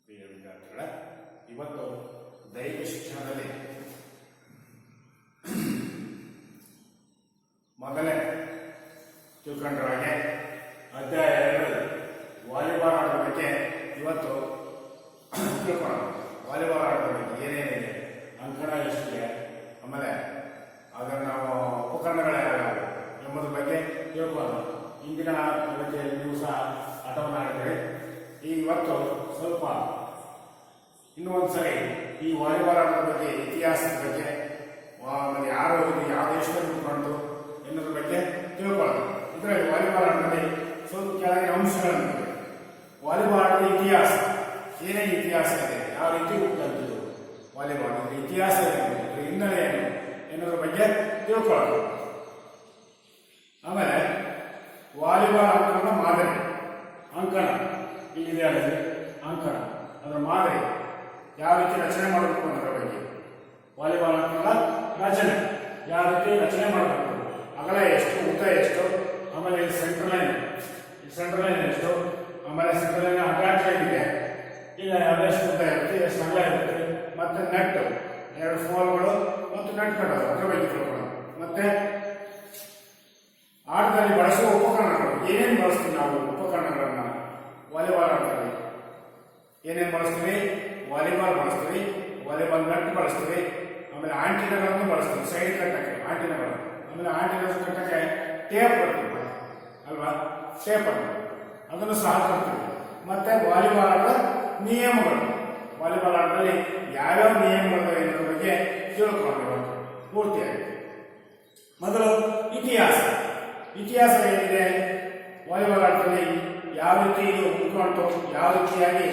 ಪ್ರಿಯ ವಿದ್ಯಾರ್ಥಿಗಳೇ, ಇವತ್ತು ದೈಹಿಕ ಶಿಕ್ಷಣದಲ್ಲಿ ಮೊದಲೇ ತಿಳ್ಕೊಂಡ್ರ ಹಾಗೆ ಅಧ್ಯಾಯ 2 ವಾಲಿಬಾಲ್ ಆಟದ ಬಗ್ಗೆ ಇವತ್ತು ತಿಳ್ಕೊಳ್ಳೋಣ. ವಾಲಿಬಾಲ್ ಆಟದ ಬಗ್ಗೆ ಏನೇನಿದೆ, ಅಂಕಣ ಎಷ್ಟಿದೆ, ಆಮೇಲೆ ಅದರ ನಾವು ಉಪಕರಣಗಳು ಯಾವ್ಯಾವ ಎಂಬುದ್ರ ಬಗ್ಗೆ ತಿಳ್ಕೊಳ್ಳೋಣ. ಇಂದಿನ ಅದಕ್ಕೆ ನೀವು ಸಹ ಆಟವನ್ನು ಆಡಿದರೆ ಇವತ್ತು ಸ್ವಲ್ಪ ಇನ್ನೂ ಒಂದ್ಸರಿ ಈ ವಾಲಿಬಾಲ್ ಆಟದ ಬಗ್ಗೆ, ಇತಿಹಾಸದ ಬಗ್ಗೆ, ಆಮೇಲೆ ಯಾರು ಇದು ಯಾವ ದೇಶದಲ್ಲಿ ಉಂಟು ಎನ್ನುವುದ್ರ ಬಗ್ಗೆ ತಿಳ್ಕೊಳ್ಳೋಣ. ಇದರಲ್ಲಿ ವಾಲಿಬಾಲ್ ಆಟದಲ್ಲಿ ಸ್ವಲ್ಪ ಕೆಳಗಿನ ಅಂಶಗಳನ್ನು ವಾಲಿಬಾಲ್ ಆಟದ ಇತಿಹಾಸ, ಏನೇನು ಇತಿಹಾಸ ಇದೆ, ಯಾವ ರೀತಿ ಹುಟ್ಟುತ್ತಿದ್ದು ವಾಲಿಬಾಲ್ ಇದರ ಇತಿಹಾಸ ಏನು, ಇದರ ಹಿನ್ನೆಲೆ ಏನು ಎನ್ನುವುದ್ರ ಬಗ್ಗೆ ತಿಳ್ಕೊಳ್ಳೋಣ. ಆಮೇಲೆ ವಾಲಿಬಾಲ್ ಅಂಕಣ ಮಾದರಿ, ಅಂಕಣ ಇಲ್ಲಿದೆ ಅದರಲ್ಲಿ ಅಂಕಣ, ಅದರ ಮಾದರಿ ಯಾವ ರೀತಿ ರಚನೆ ಮಾಡಬೇಕು ಅನ್ನೋದ್ರ ಬಗ್ಗೆ, ವಾಲಿಬಾಲ್ ಅಂಕಣದ ರಚನೆ ಯಾವ ರೀತಿ ರಚನೆ ಮಾಡಬೇಕು, ಅಗಲ ಎಷ್ಟು, ಉದ್ದ ಎಷ್ಟು, ಆಮೇಲೆ ಸೆಂಟ್ರಲ್ ಲೈನ್ ಎಷ್ಟು, ಆಮೇಲೆ ಸೆಂಟ್ರಲ್ ಲೈನ್ ಅಟ್ಯಾಚ್ ಲೈನ್ ಇದೆ, ಈಗ ಅದೆಷ್ಟು ಉದ್ದ ಇರುತ್ತೆ, ಎಷ್ಟು ಅಗಲ ಇರುತ್ತೆ, ಮತ್ತೆ ನೆಟ್ 2 ಫೋಲ್ಗಳು ಮತ್ತು ನೆಟ್ ಕಟ್ಟೋದು ಅದರ ಬಗ್ಗೆ ತಿಳ್ಕೊಳ್ಳೋಣ. ಮತ್ತೆ ಆಟದಲ್ಲಿ ಬಳಸುವ ಉಪಕರಣಗಳು, ಏನೇನು ಬಳಸ್ತೀವಿ ನಾವು ಉಪಕರಣಗಳನ್ನ ವಾಲಿಬಾಲ್ ಆಟದಲ್ಲಿ ಏನೇನು ಬಳಸ್ತೀವಿ, ವಾಲಿಬಾಲ್ ಬಳಸ್ತೀವಿ, ವಾಲಿಬಾಲ್ ನೆಟ್ ಬಳಸ್ತೀವಿ, ಆಮೇಲೆ ಆಂಟಿನಾಗಳನ್ನು ಬಳಸ್ತೀವಿ, ಸೈಡ್ ಕಟ್ಟಕ್ಕೆ ಆಂಟಿನಾಗಳು, ಆಮೇಲೆ ಆಂಟಿನ ಕಟ್ಟಕ್ಕೆ ಟೇಪ್ ಕೊಡ್ತೀವಿ ಅಲ್ವಾ, ಟೇಪ್ ಅದನ್ನು ಸಹ ಕೊಡ್ತೀವಿ. ಮತ್ತೆ ವಾಲಿಬಾಲ್ ಆಟದ ನಿಯಮಗಳು, ವಾಲಿಬಾಲ್ ಆಟದಲ್ಲಿ ಯಾವ್ಯಾವ ನಿಯಮಗಳು ಎನ್ನುವ ಬಗ್ಗೆ ತಿಳ್ಕೊಂಡು ಪೂರ್ತಿಯಾಗಿ. ಮೊದಲು ಇತಿಹಾಸ ಏನಿದೆ, ವಾಲಿಬಾಲ್ ಆಟದಲ್ಲಿ ಯಾವ ರೀತಿ ಇದು ಉಳ್ಕೊಂಡು, ಯಾವ ರೀತಿಯಾಗಿ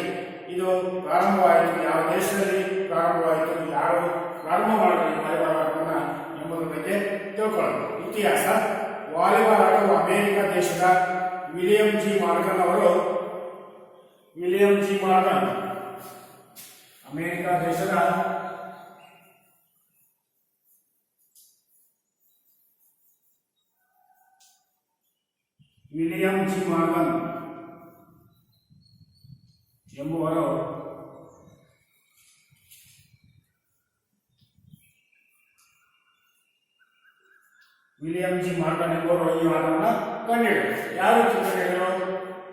ಇದು ಪ್ರಾರಂಭವಾಯಿತು, ಯಾವ ದೇಶದಲ್ಲಿ ಪ್ರಾರಂಭವಾಯಿತು, ಯಾರು ಪ್ರಾರಂಭ ಮಾಡಿದ್ರು ವಾಲಿಬಾಲ್ ಆಟವನ್ನು ಎಂಬುದರ ಬಗ್ಗೆ ತಿಳ್ಕೊಳ್ಳೋಣ. ಇತಿಹಾಸ, ವಾಲಿಬಾಲ್ ಆಟವು ಅಮೆರಿಕ ದೇಶದ ವಿಲಿಯಂ ಜಿ ಮಾರ್ಗನ್ ಅಮೆರಿಕ ದೇಶದ ವಿಲಿಯಂ ಜಿ ಮಾರ್ಗನ್ ಎಂಬುವರು ಈ ಆಟವನ್ನು ಕಂಡುಹಿಡಿದರು. ಯಾವ ರೀತಿ ಕಂಡುಹಿಡಿದರು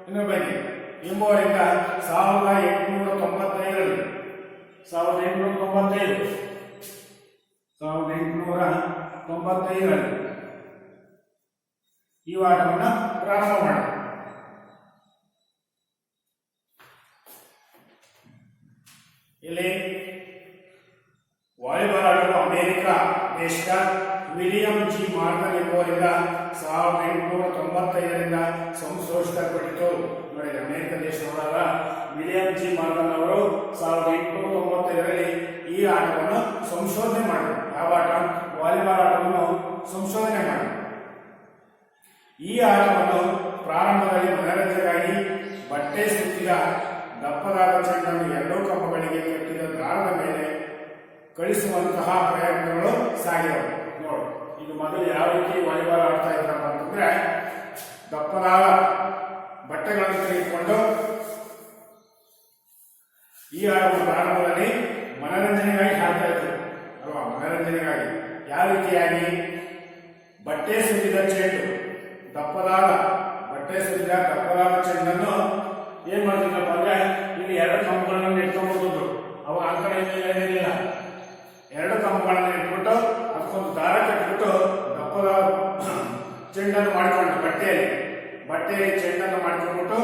ಎನ್ನುವ ಬಗ್ಗೆ ಎಂಬುವರಿಂದ 1895 ಈ ಆಟವನ್ನು ಪ್ರಾರಂಭ ಮಾಡಿದರು. ಇಲ್ಲಿ ವಾಲಿಬಾಲ್ ಆಟವು ಅಮೆರಿಕ ದೇಶದ ವಿಲಿಯಂ ಜಿ ಮಾರ್ಗನ್ ಎಂಬುವರಿಂದ 1895ರಿಂದ ಸಂಶೋಧಿಸಲ್ಪಟ್ಟಿತು. ನೋಡಿ, ಅಮೆರಿಕ ದೇಶದವರಾದ ವಿಲಿಯಂ ಜಿ ಮಾರ್ಗನ್ ಅವರು 1895ರಲ್ಲಿ ಈ ಆಟವನ್ನು ಸಂಶೋಧನೆ ಮಾಡಿದರು. ಯಾವ ಆಟ? ವಾಲಿಬಾಲ್ ಆಟವನ್ನು ಸಂಶೋಧನೆ ಮಾಡಿದರು. ಈ ಆಟವನ್ನು ಪ್ರಾರಂಭದಲ್ಲಿ ಮನರಂಜನೆಗಾಗಿ ಬಟ್ಟೆ ಸುತ್ತಿದ ದಪ್ಪದಾದ ಚೆಂಡನ್ನು 2 ಕಂಬಗಳಿಗೆ ಕಟ್ಟಿದ ದಾರದ ಮೇಲೆ ಕಳಿಸುವಂತಹ ಪ್ರಯತ್ನಗಳು ಸಾಗಿದವು. ನೋಡಿ, ಇದು ಮೊದಲು ಯಾವ ರೀತಿ ವಾಲಿಬಾಲ್ ಆಡ್ತಾ ಇದ್ರಪ್ಪ ಅಂತಂದ್ರೆ, ದಪ್ಪದಾದ ಬಟ್ಟೆಗಳನ್ನು ತೆಗೆದುಕೊಂಡು ಈ ಆಟವನ್ನು ಪ್ರಾರಂಭದಲ್ಲಿ ಮನರಂಜನೆಗಾಗಿ ಆಡ್ತಾ ಇದ್ರು ಅಲ್ವಾ. ಮನರಂಜನೆಗಾಗಿ ಯಾವ ರೀತಿಯಾಗಿ ಬಟ್ಟೆ ಸುತ್ತಿದ ಚೆಂಡು, ದಪ್ಪದಾದ ಚೆಂಡನ್ನು ಏನ್ ಮಾಡ್ತಿದ್ರಪ್ಪ ಅಂದ್ರೆ, ಇಲ್ಲಿ 2 ಕಂಬಗಳನ್ನು ಇಟ್ಕೊಂಡ್ಬಿಟ್ಟು, ಅವಾಗ ಅಂಕಣ ಏನಿಲ್ಲ, 2 ಕಂಬಗಳನ್ನು ಇಟ್ಬಿಟ್ಟು ಅದಕ್ಕೊಂದು ದಾರ ಕಟ್ಟಿಬಿಟ್ಟು ದಪ್ಪದಾದ ಚೆಂಡನ್ನು ಮಾಡಿಕೊಂಡು ಬಟ್ಟೆಯಲ್ಲಿ ಚೆಂಡನ್ನು ಮಾಡ್ಕೊಂಡ್ಬಿಟ್ಟು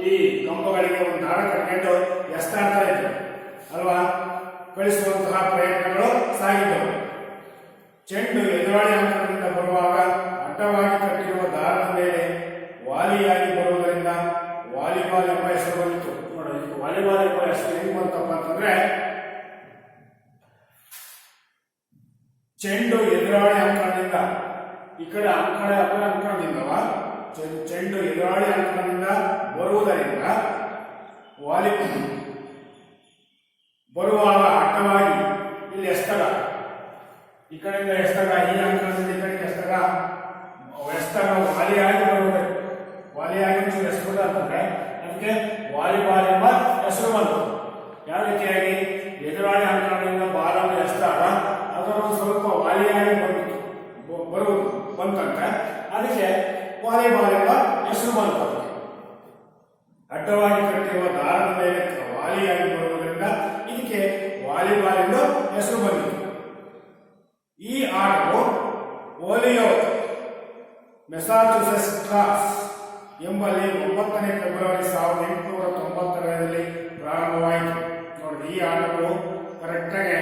ಈ ಕಂಬಗಳಿಗೆ ಒಂದು ದಾರ ಕಟ್ಕೊಂಡು ಎಸ್ತಾಡ್ತಾ ಇದ್ರು ಅಲ್ವಾ. ಕಳಿಸುವಂತಹ ಪ್ರಯತ್ನಗಳು ಸಾಗಿದ್ದವು. ಚೆಂಡು ಎದುರಾಳಿ ಅಂಕಣದಿಂದ ಬರುವಾಗ ಅಡ್ಡವಾಗಿ ಕಟ್ಟಿರುವ ದಾರದ ಮೇಲೆ ವಾಲಿಯಾಗಿ ಬರುವುದರಿಂದ ವಾಲಿಬಾಲ್ ಎಂಬ ಹೆಸರು ಬಂದಿತ್ತು. ನೋಡಿ, ವಾಲಿಬಾಲ್ ಎಂಬ ಹೆಸರು ಹೆಂಗ್ ಬಂತಪ್ಪ ಅಂತಂದ್ರೆ, ಚೆಂಡು ಎದುರಾಳಿ ಅಂಕಣದಿಂದ, ಈ ಕಡೆ ಅಂಕಣದಿಂದವ ಚೆಂಡು ಎದುರಾಳಿ ಅಂಕಣದಿಂದ ಬರುವುದರಿಂದ ವಾಲಿಬಾಲ್ ಬರುವಾಗ ಅಡ್ಡವಾಗಿ ಇಲ್ಲಿ ಎಸ್ತಗ, ಈ ಕಡೆಯಿಂದ ಎಸ್ತಗ, ಈ ಅಂಕಣದಿಂದ ಈ ಕಡೆಗೆ ಎಸ್ತಗ ವಾಲಿಯಾಗಿ ಬರುವುದು, ವಾಲಿಯಾಗಿ ಎಸ್ಬಿಟ್ಟು ಅಂತಂದ್ರೆ ಅದಕ್ಕೆ ವಾಲಿಬಾಲ್ ಎಂಬ ಹೆಸರು ಬಂತು. ವಾಲಿಬಾಲ್ ಎಂದು ಹೆಸರು ಬಂದಿತು. ಈ ಆಟವು ಓಲಿಯೋ ಮೆಸಾಚುಸೆಟ್ಸ್ ಎಂಬಲ್ಲಿ 9ನೇ ಫೆಬ್ರವರಿ 1892ರಲ್ಲಿ ಪ್ರಾರಂಭವಾಯಿತು. ನೋಡಿ, ಈ ಆಟವು ಕರೆಕ್ಟಾಗಿ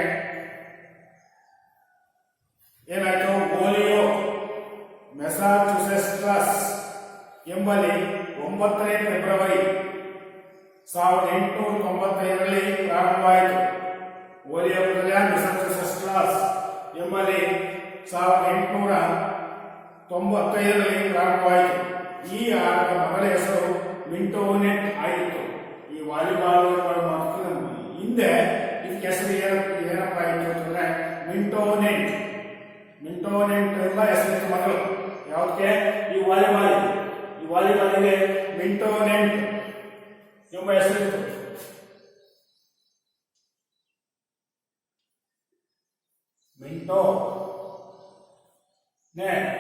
ಏನಾಯ್ತು, ಓಲಿಯೋ ಮೆಸಾಚುಸೆಟ್ಸ್ ಎಂಬಲ್ಲಿ 9ನೇ ಫೆಬ್ರವರಿ 1895ರಲ್ಲಿ ಪ್ರಾರಂಭವಾಯಿತು. ಓಲಿಯೋ ಮೆಸಾಚುಸೆಟ್ಸ್ ಎಂಬಲ್ಲಿ 1895ರಲ್ಲಿ ಪ್ರಾರಂಭವಾಯಿತು. ಈ ಆಟದ ಮೊದಲ ಹೆಸರು ಮಿಂಟೋನೆಟ್ ಆಗಿತ್ತು. ಈ ವಾಲಿಬಾಲ್ ಹಿಂದೆ ಇದಕ್ಕೆ ಹೆಸರು ಏನಪ್ಪ ಆಯಿತು ಅಂತಂದ್ರೆ ಮಿಂಟೋನೆಟ್ ಎಂಬ ಹೆಸರಿತ್ತು ಮೊದಲು. ಯಾವುದಕ್ಕೆ? ಈ ವಾಲಿಬಾಲ್ಗೆ ಮಿಂಟೋನೆಟ್ ಎಂಬ ಹೆಸರಿತ್ತು. ಮಿಂಟೋನೆಟ್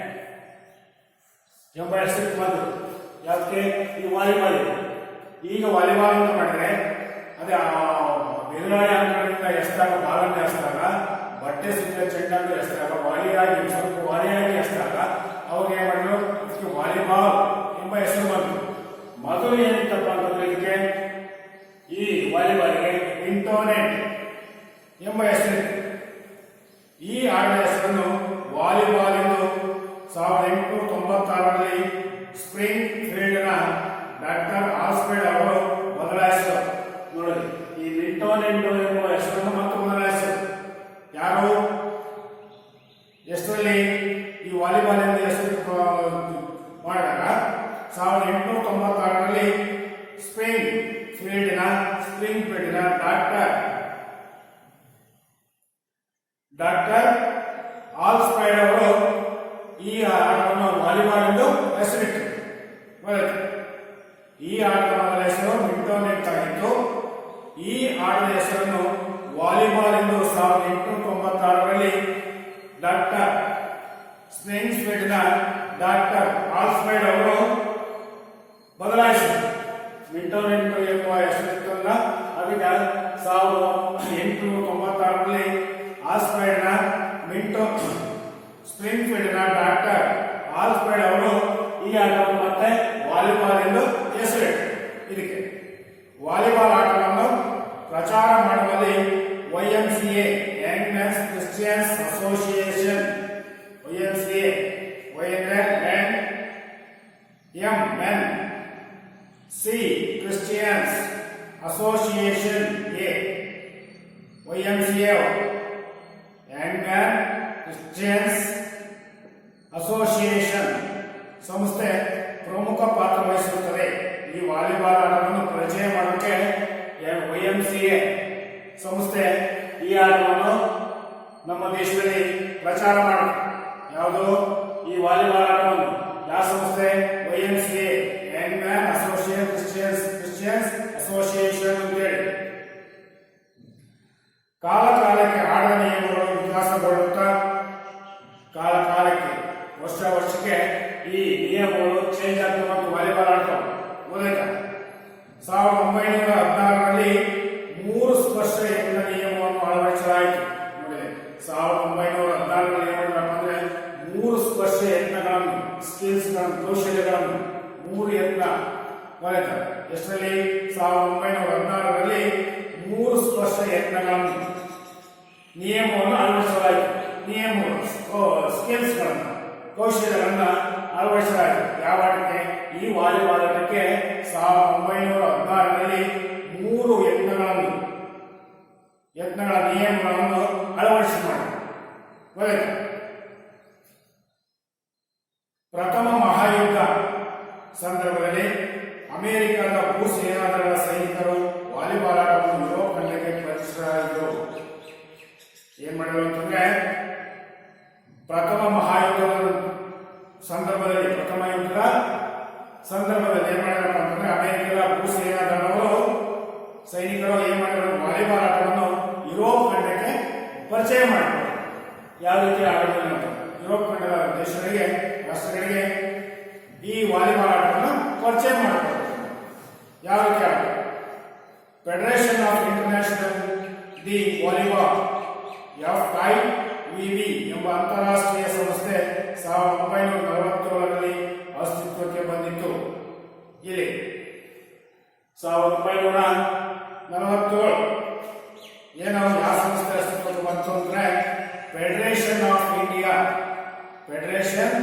ಎಂಬ ಹೆಸರಿತ್ತು ಮೊದಲು. ಯಾವುದಕ್ಕೆ? ಈ ವಾಲಿಬಾಲ್. ಈಗ ವಾಲಿಬಾಲ್ ಅಂತ ಮಾಡಿದ್ರೆ ಅದೇ ಎದುರಾಳಿ ಅಂಕಗಳಿಂದ ಎಷ್ಟಾಗ ಬಾಲನ್ನು ಎಷ್ಟಾಗ ಬಟ್ಟೆ ಸಿಕ್ಕ ಚೆಂಡನ್ನು ಎಷ್ಟಾಗ ಸ್ವಲ್ಪ ವಾಲಿಯಾಗಿ ಎಷ್ಟಾಗ ಅವ್ರು ಏನ್ ಮಾಡಿದ್ರು, ಇದಕ್ಕೆ ವಾಲಿಬಾಲ್ ಎಂಬ ಹೆಸರು ಬಂತು. ಮೊದಲು ಏನಿತ್ತಪ್ಪ ಅಂತಂದ್ರೆ ಇದಕ್ಕೆ ಈ ವಾಲಿಬಾಲ್ಗೆ ಮಿಂಟೋನೆಟ್ ಎಂಬ ಹೆಸರಿತ್ತು. ಈ ಆಟದ ಹೆಸರನ್ನು ವಾಲಿಬಾಲ್ ಎಂದು 1896ರಲ್ಲಿ ಸ್ಪ್ರಿಂಗ್ ಫೀಲ್ಡ್ನ ಡಾಕ್ಟರ್ ಆಲ್ಸ್ಫ್ರೆಡ್ ಅವರು ಬದಲಾಯಿಸಿದರು. ನೋಡಿ, ಈ ಮಿಂಟೋನೆಟ್ ಎಂಬ ಹೆಸರನ್ನು ಮತ್ತು ಬದಲಾಯಿಸಿದರು. ಯಾರು? ಎಷ್ಟರಲ್ಲಿ ಈ ವಾಲಿಬಾಲ್ ಎಂದು ಹೆಸರು ಮಾಡಿದಾಗ 1896ರಲ್ಲಿ ಸ್ಪ್ರಿಂಗ್ ಫೀಲ್ಡ್ನ ಡಾಕ್ಟರ್ ಆಲ್ಸ್ಫ್ರೆಡ್ ಅವರು ಈ ಆಟವನ್ನು ವಾಲಿಬಾಲ್ ಎಂದು ಹೆಸರಿಟ್ಟರು. ಈ ಆಟದ ಮೊದಲ ಹೆಸರು ಮಿಂಟೋನೆಟ್ ಆಗಿತ್ತು. ಈ ಆಟದ ಹೆಸರನ್ನು ವಾಲಿಬಾಲ್ ಎಂದು 1896ರಲ್ಲಿ ಡಾಕ್ಟರ್ ಸ್ಪ್ರಿಂಗ್ಫೀಲ್ಡ್ನ ಡಾಕ್ಟರ್ ಆಲ್ಸ್ಫ್ರೆಡ್ ಅವರು ಬದಲಾಯಿಸಿದರು. ಮಿಂಟೋನೆಟ್ ಎಂಬ ಹೆಸರಿತ್ತಲ್ಲ, ಅದಕ್ಕೆ 1896ರಲ್ಲಿ ಆಲ್ಸ್ಫ್ರೆಡ್ನ ಸ್ಪ್ರಿಂಗ್ಫೀಲ್ಡ್ನ ಡಾಕ್ಟರ್ ಆಲ್ಸ್ಫ್ರೆಡ್ ಅವರು ಈ ಆಟವನ್ನು ಮತ್ತೆ ವಾಲಿಬಾಲ್ ಎಂದು ಹೆಸರಿಟ್ಟರು. ಇದಕ್ಕೆ ವಾಲಿಬಾಲ್ ಆಟವನ್ನು ಪ್ರಚಾರ ಮಾಡುವಲ್ಲಿ YMCA Young men's Christians association, YMCA MNC Christians association YMCA Young man Christians association ಸಂಸ್ಥೆ ಪ್ರಮುಖ ಪಾತ್ರ ವಹಿಸುತ್ತದೆ. ಈ ವಾಲಿಬಾಲ್ ಆಟವನ್ನು ಪರಿಚಯ ಮಾಡೋಕೆ YMCA ಸಂಸ್ಥೆ ಈ ಆಟವನ್ನು ನಮ್ಮ ದೇಶದಲ್ಲಿ ಪ್ರಚಾರ ಮಾಡುತ್ತೆ. ಯಾವುದು? ಈ ವಾಲಿಬಾಲ್ ಆಟವನ್ನು ಯಾವ ಸಂಸ್ಥೆ? YMCA Young man Christians association ಅಂತೇಳಿ. ಕಾಲಕಾಲಕ್ಕೆ ಆಟದ ನಿಯಮಗಳು ವಿಕಾಸಗೊಳ್ಳುತ್ತಾ ಕಾಲಕಾಲಕ್ಕೆ ವರ್ಷಕ್ಕೆ ಈ ನಿಯಮಗಳು ಚೇಂಜ್ ಆಗ್ತವೆ ಮತ್ತು ವಾಲಿಬಾಲ್ ಆಡ್ತಾವೆ. 1916ರಲ್ಲಿ 3 ಸ್ಪರ್ಶ ಯತ್ನ ನಿಯಮವನ್ನು ಅಳವಡಿಸಲಾಯಿತು. ನೋಡಿ, 1916ರಲ್ಲಿ ಏನ್ ಮಾಡಿದ್ರಪ್ಪ ಅಂದ್ರೆ 3 ಸ್ಪರ್ಶ ಯತ್ನಗಳನ್ನು, ಸ್ಕಿಲ್ಸ್ಗಳನ್ನು, ಕೌಶಲ್ಯಗಳನ್ನು 3 ಯತ್ನ ಬರೆದ. ಎಷ್ಟರಲ್ಲಿ? 1916ರಲ್ಲಿ 3 ಸ್ಪರ್ಶ ಯತ್ನಗಳನ್ನು ನಿಯಮವನ್ನು ಅಳವಡಿಸಲಾಯಿತು. ನಿಯಮಗಳು ಸ್ಕಿಲ್ಸ್ಗಳನ್ನು, ಕೌಶಲ್ಯಗಳನ್ನು ಅಳವಡಿಸಲಾಯಿತು. ಯಾವ ಆಟಕ್ಕೆ? ಈ ವಾಲಿಬಾಲ್ ಆಟಕ್ಕೆ 1916ರಲ್ಲಿ 3 ಯತ್ನಗಳ ನಿಯಮಗಳನ್ನು ಅಳವಡಿಸಿ ಮಾಡಿ. ಪ್ರಥಮ ಮಹಾಯುದ್ಧ ಸಂದರ್ಭದಲ್ಲಿ ಅಮೆರಿಕದ ಭೂಸೇನಾದಳದ ಸೈನಿಕರು ವಾಲಿಬಾಲ್ ಆಟವನ್ನು ಯುರೋಪ್ ಖಂಡಕ್ಕೆ ಪರಿಚಯಿಸಿದರು. ಏನ್ ಮಾಡಿದ್ರು ಅಂತಂದ್ರೆ, ಪ್ರಥಮ ಯುದ್ಧದ ಸಂದರ್ಭದಲ್ಲಿ ಏನ್ ಮಾಡಿದ್ರಪ್ಪ ಅಂತಂದ್ರೆ ಅಮೆರಿಕದ ಭೂಸೇನಾದಳವರು ಸೈನಿಕರು ಏನ್ ಮಾಡಿದ್ರು? ವಾಲಿಬಾಲ್ ಆಟವನ್ನು ಯುರೋಪ್ ಖಂಡಕ್ಕೆ ಪರಿಚಯ ಮಾಡಿದ್ರು. ಯಾವ ರೀತಿ ಆಡೋದಿಲ್ಲ ಅಂತ ಯುರೋಪ್ ಖಂಡದ ದೇಶಗಳಿಗೆ, ರಾಷ್ಟ್ರಗಳಿಗೆ ಈ ವಾಲಿಬಾಲ್ ಆಟವನ್ನು ಪರಿಚಯ ಮಾಡಿದ್ರು. ಯಾವ ರೀತಿ ಆಟ? Federation of international the volleyball FIVB ಎಂಬ ಅಂತಾರಾಷ್ಟ್ರೀಯ ಸಂಸ್ಥೆ 1947ರಲ್ಲಿ ಅಸ್ತಿತ್ವಕ್ಕೆ ಬಂದಿತ್ತು. ಇಲ್ಲಿ 1947 ಏನೋ ಯಾವ ಸಂಸ್ಥೆ ಅಸ್ತಿತ್ವಕ್ಕೆ ಬಂತು ಅಂದ್ರೆ federation of India, federation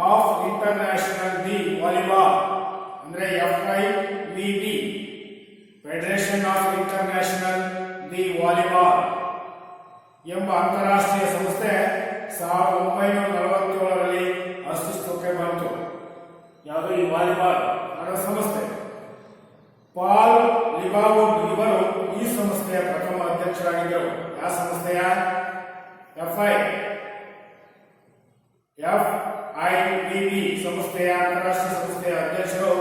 of international the volleyball ಅಂದ್ರೆ FIVB, federation of international the volleyball ಎಂಬ ಅಂತಾರಾಷ್ಟ್ರೀಯ ಸಂಸ್ಥೆ 1947ರಲ್ಲಿ ಅಸ್ತಿತ್ವಕ್ಕೆ ಬಂತು. ಯಾವುದು ಈ ವಾಲಿಬಾಲ್ ಆಡೋ ಸಂಸ್ಥೆ. ಪಾಲ್ ಲಿಬಾವುಡ್ ಇವರು ಈ ಸಂಸ್ಥೆಯ ಪ್ರಥಮ ಅಧ್ಯಕ್ಷರಾಗಿದ್ದರು. ಯಾವ ಸಂಸ್ಥೆಯ? FIVB ಸಂಸ್ಥೆಯ ಅಂತಾರಾಷ್ಟ್ರೀಯ ಸಂಸ್ಥೆಯ ಅಧ್ಯಕ್ಷರು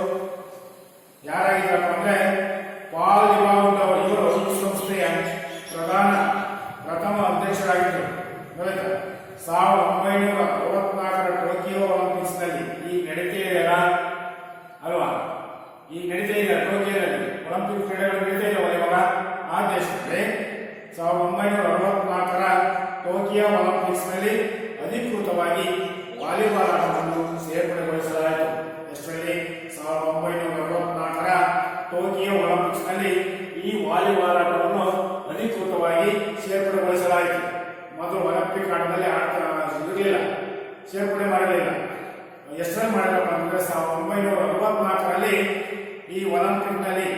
ಯಾರಾಗಿದ್ರಪ್ಪ ಅಂದ್ರೆ ಪಾಲ್ ಲಿಬಾವುಡ್ ಅವರು. ಇವರು ಈ ಸಂಸ್ಥೆಯ ಪ್ರಥಮ ಅಧ್ಯಕ್ಷರಾಗಿದ್ದರು. 1964ರ ಟೋಕಿಯೋ ಒಲಿಂಪಿಕ್ಸ್ ನಲ್ಲಿ ಈಗ ನಡೀತಾ ಇದೆಯಲ್ಲ ಅಲ್ವಾ, ಈಗ ನಡೀತಾ ಇದೆ ಟೋಕಿಯೋದಲ್ಲಿ ಒಲಿಂಪಿಕ್ ಕ್ರೀಡೆಗಳು ನಡೀತಾ ಇದ್ದಾವೆ ಇವಾಗ. ಆ ದೇಶದಲ್ಲಿ 1964ರ ಟೋಕಿಯೋ ಒಲಿಂಪಿಕ್ಸ್ ನಲ್ಲಿ ಅಧಿಕೃತವಾಗಿ ವಾಲಿಬಾಲ್ ಆಟವನ್ನು ಸೇರ್ಪಡೆಗೊಳಿಸಲಾಯಿತು. ಎಷ್ಟರಲ್ಲಿ? 1964ರ ಟೋಕಿಯೋ ಒಲಿಂಪಿಕ್ಸ್ ನಲ್ಲಿ ಈ ವಾಲಿಬಾಲ್ ಆಟವನ್ನು ಅಧಿಕೃತವಾಗಿ ಸೇರ್ಪಡೆಗೊಳಿಸಲಾಯಿತು. ಮೊದಲು ಒಲಿಂಪಿಕ್ ಆಟದಲ್ಲಿ ಇರಲಿಲ್ಲ, ಸೇರ್ಪಡೆ ಮಾಡಲಿಲ್ಲ. ಎಷ್ಟರಲ್ಲಿ ಮಾಡಿರಪ್ಪ ಅಂದ್ರೆ 1964ರಲ್ಲಿ ಈ ಒಲಿಂಪಿಕ್ ನಲ್ಲಿ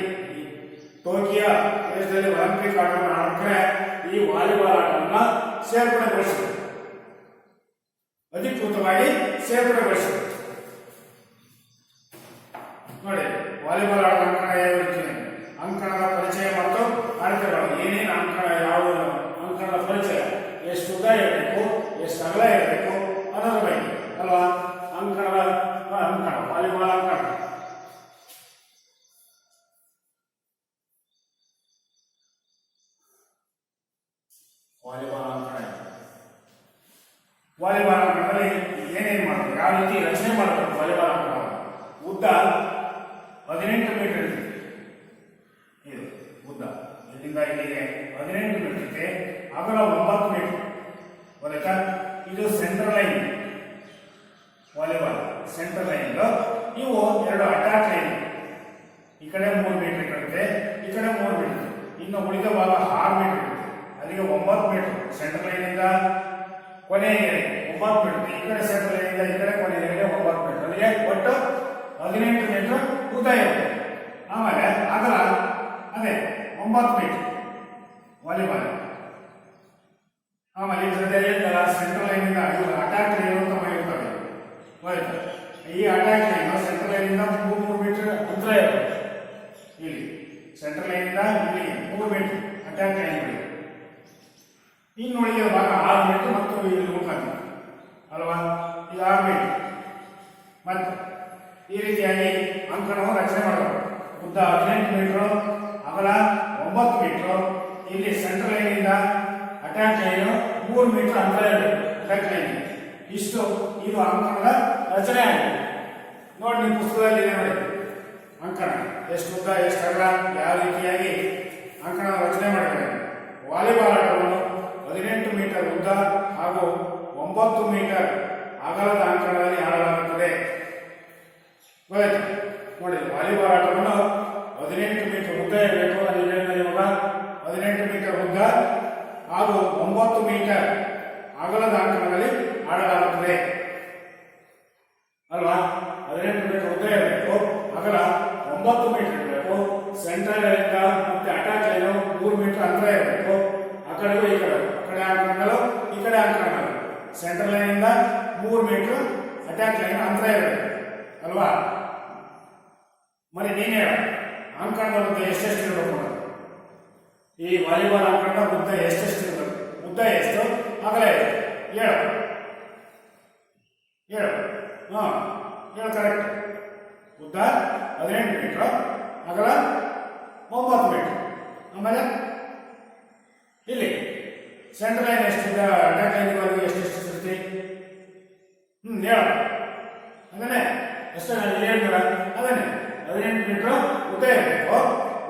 ಟೋಕಿಯೋ ದೇಶದಲ್ಲಿ ಒಲಿಂಪಿಕ್ ಆಟವನ್ನು ಆಡಿದ್ರೆ ಈ ವಾಲಿಬಾಲ್ ಆಟವನ್ನು ಸೇರ್ಪಡೆಗೊಳಿಸಿದರು, ಅಧಿಕೃತವಾಗಿ ಸೇರ್ಪಡೆಗೊಳಿಸಿದರು. ನೋಡಿ, ವಾಲಿಬಾಲ್ ಆಟದ ಅಂಕಣ ಯಾವ ಅಂಕಣದ ಪರಿಚಯ ಮತ್ತು ಅಳತೆಗಳು ಏನೇನು ಅಂಕಣ, ಯಾವ ಅಂಕಣದ ಪರಿಚಯ, ಎಷ್ಟು ಉದ್ದ ಇರಬೇಕು, ಎಷ್ಟು ಅಗಲ ಇರಬೇಕು ಅನ್ನೋದ್ರ ಬಗ್ಗೆ ಅಲ್ವಾ. ಅಂಕಣ ವಾಲಿಬಾಲ್ ಅಂಕಣ. ವಾಲಿಬಾಲ್ ಅಂಕಣದಲ್ಲಿ ಏನೇನು ಮಾಡಬೇಕು, ಯಾವ ರೀತಿ ರಚನೆ ಮಾಡಬೇಕು ವಾಲಿಬಾಲ್ ಅಂಕಣ. ಉದ್ದ 18 ಮೀಟರ್ ಇರುತ್ತೆ. ಇದು ಉದ್ದ ಇಲ್ಲಿಂದ ಇಲ್ಲಿಗೆ 18 ಮೀಟರ್ ಇದೆ. ಅಗಲ 9 ಮೀಟರ್. ಗೊತ್ತಾಯ್ತಾ? ಇದು centre line. Volleyball centre line. ಇವು ಎರಡು ಅಟ್ಯಾಕ್ ಲೈನ್. ಈ ಕಡೆ 3 ಮೀಟರ್ ಇರುತ್ತೆ, ಈ ಕಡೆ 3 ಮೀಟರ್. ಇನ್ನು ಉಳಿದ ಭಾಗ 6 ಮೀಟರ್ ಇರುತ್ತೆ. ಅಲ್ಲಿಗೆ 9 ಮೀಟರ್. ಸೆಂಟರ್ ಲೈನ್ ಇಂದ ಕೊನೆಗೆ 9 ಮೀಟರ್. ಈ ಕಡೆ ಸೆಂಟರ್ ಲೈನ್ ಇಂದ ಈ ಕಡೆ ಕೊನೆಗೆ 9 ಮೀಟರ್. ಅಲ್ಲಿಗೆ ಒಟ್ಟು 18 ಮೀಟರ್ ಉದ್ದ ಇರುತ್ತೆ. ಆಮೇಲೆ ಅಗಲ ಅದೇ 9 ಮೀಟರ್ ವಾಲಿಬಾಲ್. ಆಮೇಲೆ ಸೆಂಟ್ರಲ್ ಲೈನ್ ಇಂದ ಅಟ್ಯಾಕ್ ಲೈನ್ ಅಂತ ಮಾಡಿರ್ತಾರೆ. ಈ ಅಟ್ಯಾಕ್ ಲೈನ್ ಸೆಂಟ್ರಲ್ ಲೈನ್ ಇಂದ 3 ಮೀಟರ್ ಅಂತರ ಇರುತ್ತೆ. ಇಲ್ಲಿ ಸೆಂಟ್ರಲ್ ಲೈನ್ ಇಂದ ಇಲ್ಲಿ 3 ಮೀಟರ್ ಅಟ್ಯಾಕ್ ಲೈನ್. ಇನ್ನು ಉಳಿದ ಭಾಗ 6 ಮೀಟರ್ ಮತ್ತು ಇಲ್ಲಿ ಉಳ್ಕೊಂತೀವಿ ಅಲ್ವಾ. ಇದು 6 ಮೀಟರ್. ಮತ್ತೆ ಈ ರೀತಿಯಾಗಿ ಅಂಕಣವನ್ನು ರಚನೆ ಮಾಡಬೇಕು. ಉದ್ದ 18 ಮೀಟರ್, ಅಗಲ 9 ಮೀಟರ್. ಇಲ್ಲಿ ಸೆಂಟ್ರಲ್ ಲೈನ್ ಇಂದ ಅಟ್ಯಾಕ್ ಲೈನ್ 3 ಮೀಟರ್ ಅಂತರ ಇರಬೇಕು. ಅಟ್ಯಾಕ್ ಲೈನ್ ಇಷ್ಟು ಇದು ಅಂಕಣದ ರಚನೆ ಆಗಿದೆ. ನೋಡಿ, ನಿಮ್ಮ ಪುಸ್ತಕದಲ್ಲಿ ಇದೆ ನೋಡಿ ಅಂಕಣ ಎಷ್ಟು ಉದ್ದ, ಎಷ್ಟು ಅಗಲ, ಯಾವ ರೀತಿಯಾಗಿ ಅಂಕಣ ರಚನೆ ಮಾಡಿದ್ದಾರೆ. ವಾಲಿಬಾಲ್ ಆಟವನ್ನು 18 ಮೀಟರ್ ಉದ್ದ ಹಾಗೂ 9 ಮೀಟರ್ ಅಗಲದ ಅಂಕಣದಲ್ಲಿ ಆಡಲಾಗುತ್ತದೆ. ನೋಡಿ, ವಾಲಿಬಾಲ್ ಆಟವನ್ನು 18 ಮೀಟರ್ ಉದ್ದ ಇರಬೇಕು. ಇವಾಗ 18 ಮೀಟರ್ ಉದ್ದ ಹಾಗೂ 9 ಮೀಟರ್ ಅಗಲದ ಅಂಕಣದಲ್ಲಿ ಆಡಲಾಗುತ್ತದೆ ಅಲ್ವಾ. 18 ಮೀಟರ್ ಉದ್ದ ಇರಬೇಕು, ಅಗಲ 9 ಮೀಟರ್ ಇರಬೇಕು. ಸೆಂಟ್ರಲ್ ಲೈನ್ ಮತ್ತೆ ಅಟ್ಯಾಕ್ ಲೈನ್ 3 ಮೀಟರ್ ಅಂತರ ಇರಬೇಕು. ಆ ಕಡೆಗೂ ಈ ಕಡೆ ಅಂಕಣಗಳು, ಈ ಕಡೆ ಅಂಕಣಗಳು. ಸೆಂಟ್ರಲ್ ಲೈನ್ ಇಂದ 3 ಮೀಟರ್ ಅಟ್ಯಾಕ್ ಲೈನ್ ಅಂತರ ಇರಬೇಕು ಅಲ್ವಾ. మరి ನೀನೇ ಅಂಕಣದ ಉದ್ದ ಎಷ್ಟೆಷ್ಟು ಇರಬೇಕು? ಈ ವಾಲಿಬಾಲ್ ಅಂಕಣದ ಉದ್ದ ಎಷ್ಟೆಷ್ಟು ಇರಬೇಕು? ಉದ್ದ ಎಷ್ಟು, ಅಗಲ ಎಷ್ಟು? ಹೇಳು ಕರೆಕ್ಟ್. ಉದ್ದ 18 ಮೀಟರ್, ಅಗಲ 9 ಮೀಟರ್. ಆಮೇಲೆ ಇಲ್ಲಿ ಸೆಂಟ್ರಲ್ ಲೈನ್ ಎಷ್ಟಿದೆ, ಅಟ್ಯಾಕ್ ಲೈನ್ ಎಷ್ಟೆಷ್ಟು ಇರುತ್ತೆ? ಹೇಳ ಅದನ್ನೇ ಎಷ್ಟು ಹೇಳ್ತಾರ ಅದನ್ನೇ 18 ಮೀಟರ್ ಉದ್ದ ಇರಬೇಕು,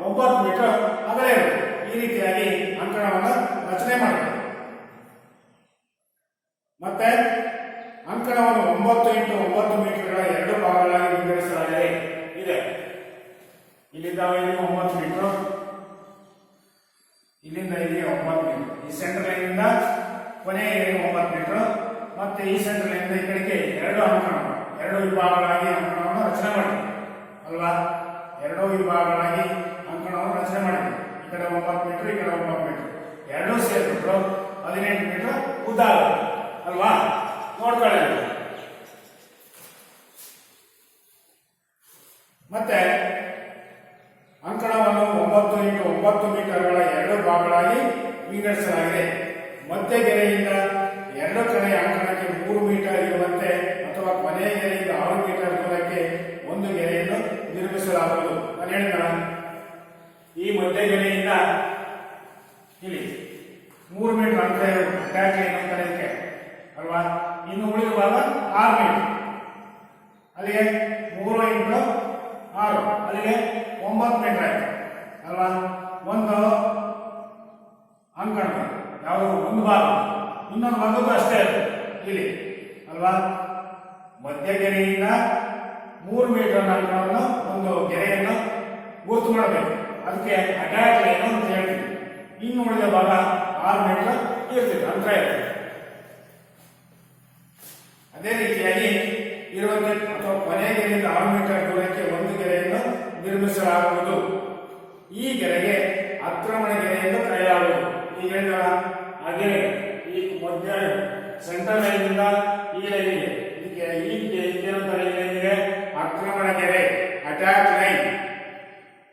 9 ಮೀಟರ್ ಅಗಲ ಇರಬೇಕು. ಈ ರೀತಿಯಾಗಿ ಅಂಕಣವನ್ನು ರಚನೆ ಮಾಡಬೇಕು. ಮತ್ತೆ ಅಂಕಣವನ್ನು 9 x 9 ಮೀಟರ್ಗಳ 2 ಭಾಗಗಳಾಗಿ ವಿಂಗಡಿಸಲಾಗಿದೆ. ಇದೆ ಇಲ್ಲಿಂದ 9 ಮೀಟರ್, ಇಲ್ಲಿಂದ ಇಲ್ಲಿಗೆ 9 ಮೀಟರ್, ಈ ಸೆಂಟರ್ ಲೈನಿಂದ ಕೊನೆಗೆ 9 ಮೀಟರ್, ಮತ್ತೆ ಈ ಸೆಂಟರ್ ಲೈನಿಂದ ಈ ಕಡೆಗೆ 2 ವಿಭಾಗಗಳಾಗಿ ಅಂಕಣವನ್ನು ರಚನೆ ಮಾಡಿದೆ ಅಲ್ವಾ. 2 ವಿಭಾಗಗಳಾಗಿ ಅಂಕಣವನ್ನು ರಚನೆ ಮಾಡಿದೆ. ಈ ಕಡೆ 9 ಮೀಟರ್, ಈ ಕಡೆ 9 ಮೀಟರ್, ಎರಡೂ ಸೇರಿಬಿಟ್ಟು 18 ಮೀಟರ್ ಉದ್ದ ಅಲ್ವಾ. ನೋಡ್ಕೊಳ್ಳಿ. ಮತ್ತೆ ಅಂಕಣವನ್ನು 9 x 9 ಮೀಟರ್ಗಳ 2 ಭಾಗಗಳಾಗಿ ವಿಂಗಡಿಸಲಾಗಿದೆ. ಮಧ್ಯಗೆರೆಯಿಂದ 2 ಕಡೆಯ ಅಂಕಣಕ್ಕೆ 3 ಮೀಟರ್ ಇರುವಂತೆ ಅಥವಾ ಕೊನೆಯ ಗೆರೆಯಿಂದ 6 ಮೀಟರ್ ದೂರಕ್ಕೆ ಒಂದು ಗೆರೆಯನ್ನು ನಿರ್ಮಿಸಲಾಗುವುದು. ನಾನು ಹೇಳಿದ ಈ ಮಧ್ಯಗೆರೆಯಿಂದ ಇಲ್ಲಿ 3 ಮೀಟರ್ ಅಂತರ ಅಟ್ಯಾಚ್ ಲೈನ್ ಅಂತ ಇದಕ್ಕೆ ಅಲ್ವಾ. ಇನ್ನು ಉಳಿದ ಭಾಗ 6 ಮೀಟರ್, ಅಲ್ಲಿಗೆ 3 x 6 ಅಲ್ಲಿಗೆ 9 ಮೀಟರ್ ಆಯ್ತು ಅಲ್ವಾ. ಒಂದು ಅಂಕಣ ಯಾವುದು ಒಂದು ಭಾಗ, ಇನ್ನೊಂದು ಭಾಗಕ್ಕೂ ಅಷ್ಟೇ ಇಲ್ಲಿ ಅಲ್ವಾ. ಮಧ್ಯಗೆರೆಯಿಂದ 3 ಮೀಟರ್ ಅಂಕಣವನ್ನು ಒಂದು ಗೆರೆಯನ್ನು ಗುರುತು ಮಾಡಬೇಕು, ಅದಕ್ಕೆ ಅಟ್ಯಾಚ್ ಲೈನ್ ಅಂತ ಹೇಳ್ತೀವಿ. ಇನ್ನು ಉಳಿದ ಭಾಗ 6 ಮೀಟರ್ ಇರ್ತದೆ, ಅಂತರ ಇರ್ತದೆ. ಅದೇ ರೀತಿಯಾಗಿ ಇರುವಂತೆ ಅಥವಾ ಕೊನೆಯ ಗೆರೆಯಿಂದ 6 ಮೀಟರ್ ದೂರಕ್ಕೆ ಒಂದು ಗೆರೆಯನ್ನು ನಿರ್ಮಿಸಲಾಗುವುದು. ಈ ಗೆರೆಗೆ ಆಕ್ರಮಣ ಗೆರೆ ಎಂದು ಕರೆಯಲಾಗುವುದು. ಈಗ ಹೇಳಿದ ಹಾಗೆ ಈ ಮಧ್ಯ ಸೆಂಟರ್ ಲೈನಿಂದ ಈ ಲೈನಿಗೆ ಇದಕ್ಕೆ ಆಕ್ರಮಣ ಗೆರೆ, ಅಟ್ಯಾಚ್ ಲೈನ್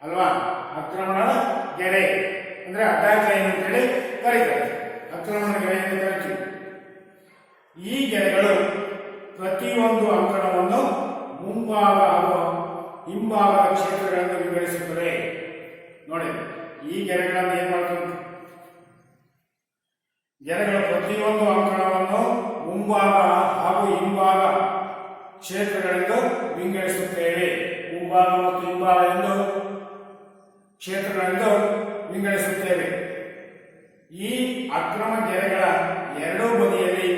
ಅಲ್ವಾ. ಆಕ್ರಮಣ ಗೆರೆ ಅಂದ್ರೆ ಅಟ್ಯಾಚ್ ಲೈನ್ ಅಂತ ಹೇಳಿ ಕರೀತಾರೆ, ಆಕ್ರಮಣ ಗೆರೆ ಎಂದು ಕರಿತೀವಿ. ಈ ಗೆರೆಗಳು ಪ್ರತಿಯೊಂದು ಅಂಕಣವನ್ನು ಮುಂಭಾಗ ಹಾಗೂ ಹಿಂಭಾಗದ ಕ್ಷೇತ್ರಗಳನ್ನು ವಿಂಗಡಿಸುತ್ತದೆ. ನೋಡಿ, ಈ ಗೆರೆಗಳನ್ನು ಏನ್ ಮಾಡ್ತಾರೆ, ಗೆರೆಗಳ ಪ್ರತಿಯೊಂದು ಅಂಕಣವನ್ನು ಮುಂಭಾಗ ಹಾಗೂ ಹಿಂಭಾಗ ಕ್ಷೇತ್ರಗಳೆಂದು ವಿಂಗಡಿಸುತ್ತೇವೆ. ಮುಂಭಾಗ ಮತ್ತು ಹಿಂಭಾಗ ಎಂದು ಕ್ಷೇತ್ರಗಳೆಂದು ವಿಂಗಡಿಸುತ್ತೇವೆ. ಈ ಅಕ್ರಮ ಗೆರೆಗಳ ಎರಡೂ ಬದಿಯಲ್ಲಿ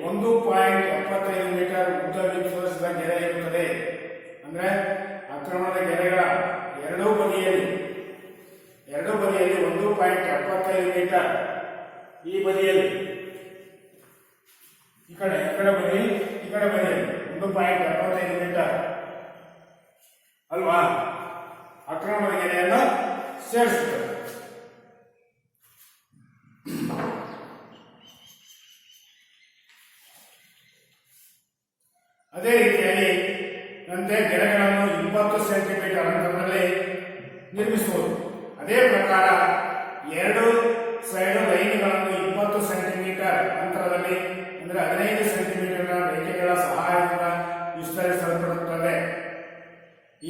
1.75 ಮೀಟರ್ ಉದ್ದ ವಿಸ್ತರಿಸಿದ ಗೆರೆ ಇರುತ್ತದೆ. ಅಂದ್ರೆ ಆಕ್ರಮಣದ ಗೆರೆಗಳ ಎರಡೂ ಬದಿಯಲ್ಲಿ 1.75 ಮೀಟರ್, ಈ ಬದಿಯಲ್ಲಿ ಈ ಕಡೆ ಬದಿಯಲ್ಲಿ 1.75 ಮೀಟರ್ ಅಲ್ವಾ. ಆಕ್ರಮಣದ ಗೆರೆಯನ್ನು ಸೇರಿಸುತ್ತದೆ. ಅದೇ ರೀತಿಯಾಗಿ ನಂತೆ ಗೆರೆಗಳನ್ನು 20 ಸೆಂಟಿಮೀಟರ್ ಅಂತರದಲ್ಲಿ ನಿರ್ಮಿಸುವುದು. ಅದೇ ಪ್ರಕಾರ 2 ಸೈಡ್ ಲೈನ್ಗಳನ್ನು 20 ಸೆಂಟಿಮೀಟರ್ ಅಂತರದಲ್ಲಿ ಅಂದರೆ 15 ಸೆಂಟಿಮೀಟರ್ನ ರೇಖೆಗಳ ಸಹಾಯದಿಂದ ವಿಸ್ತರಿಸಲ್ಪಡುತ್ತದೆ.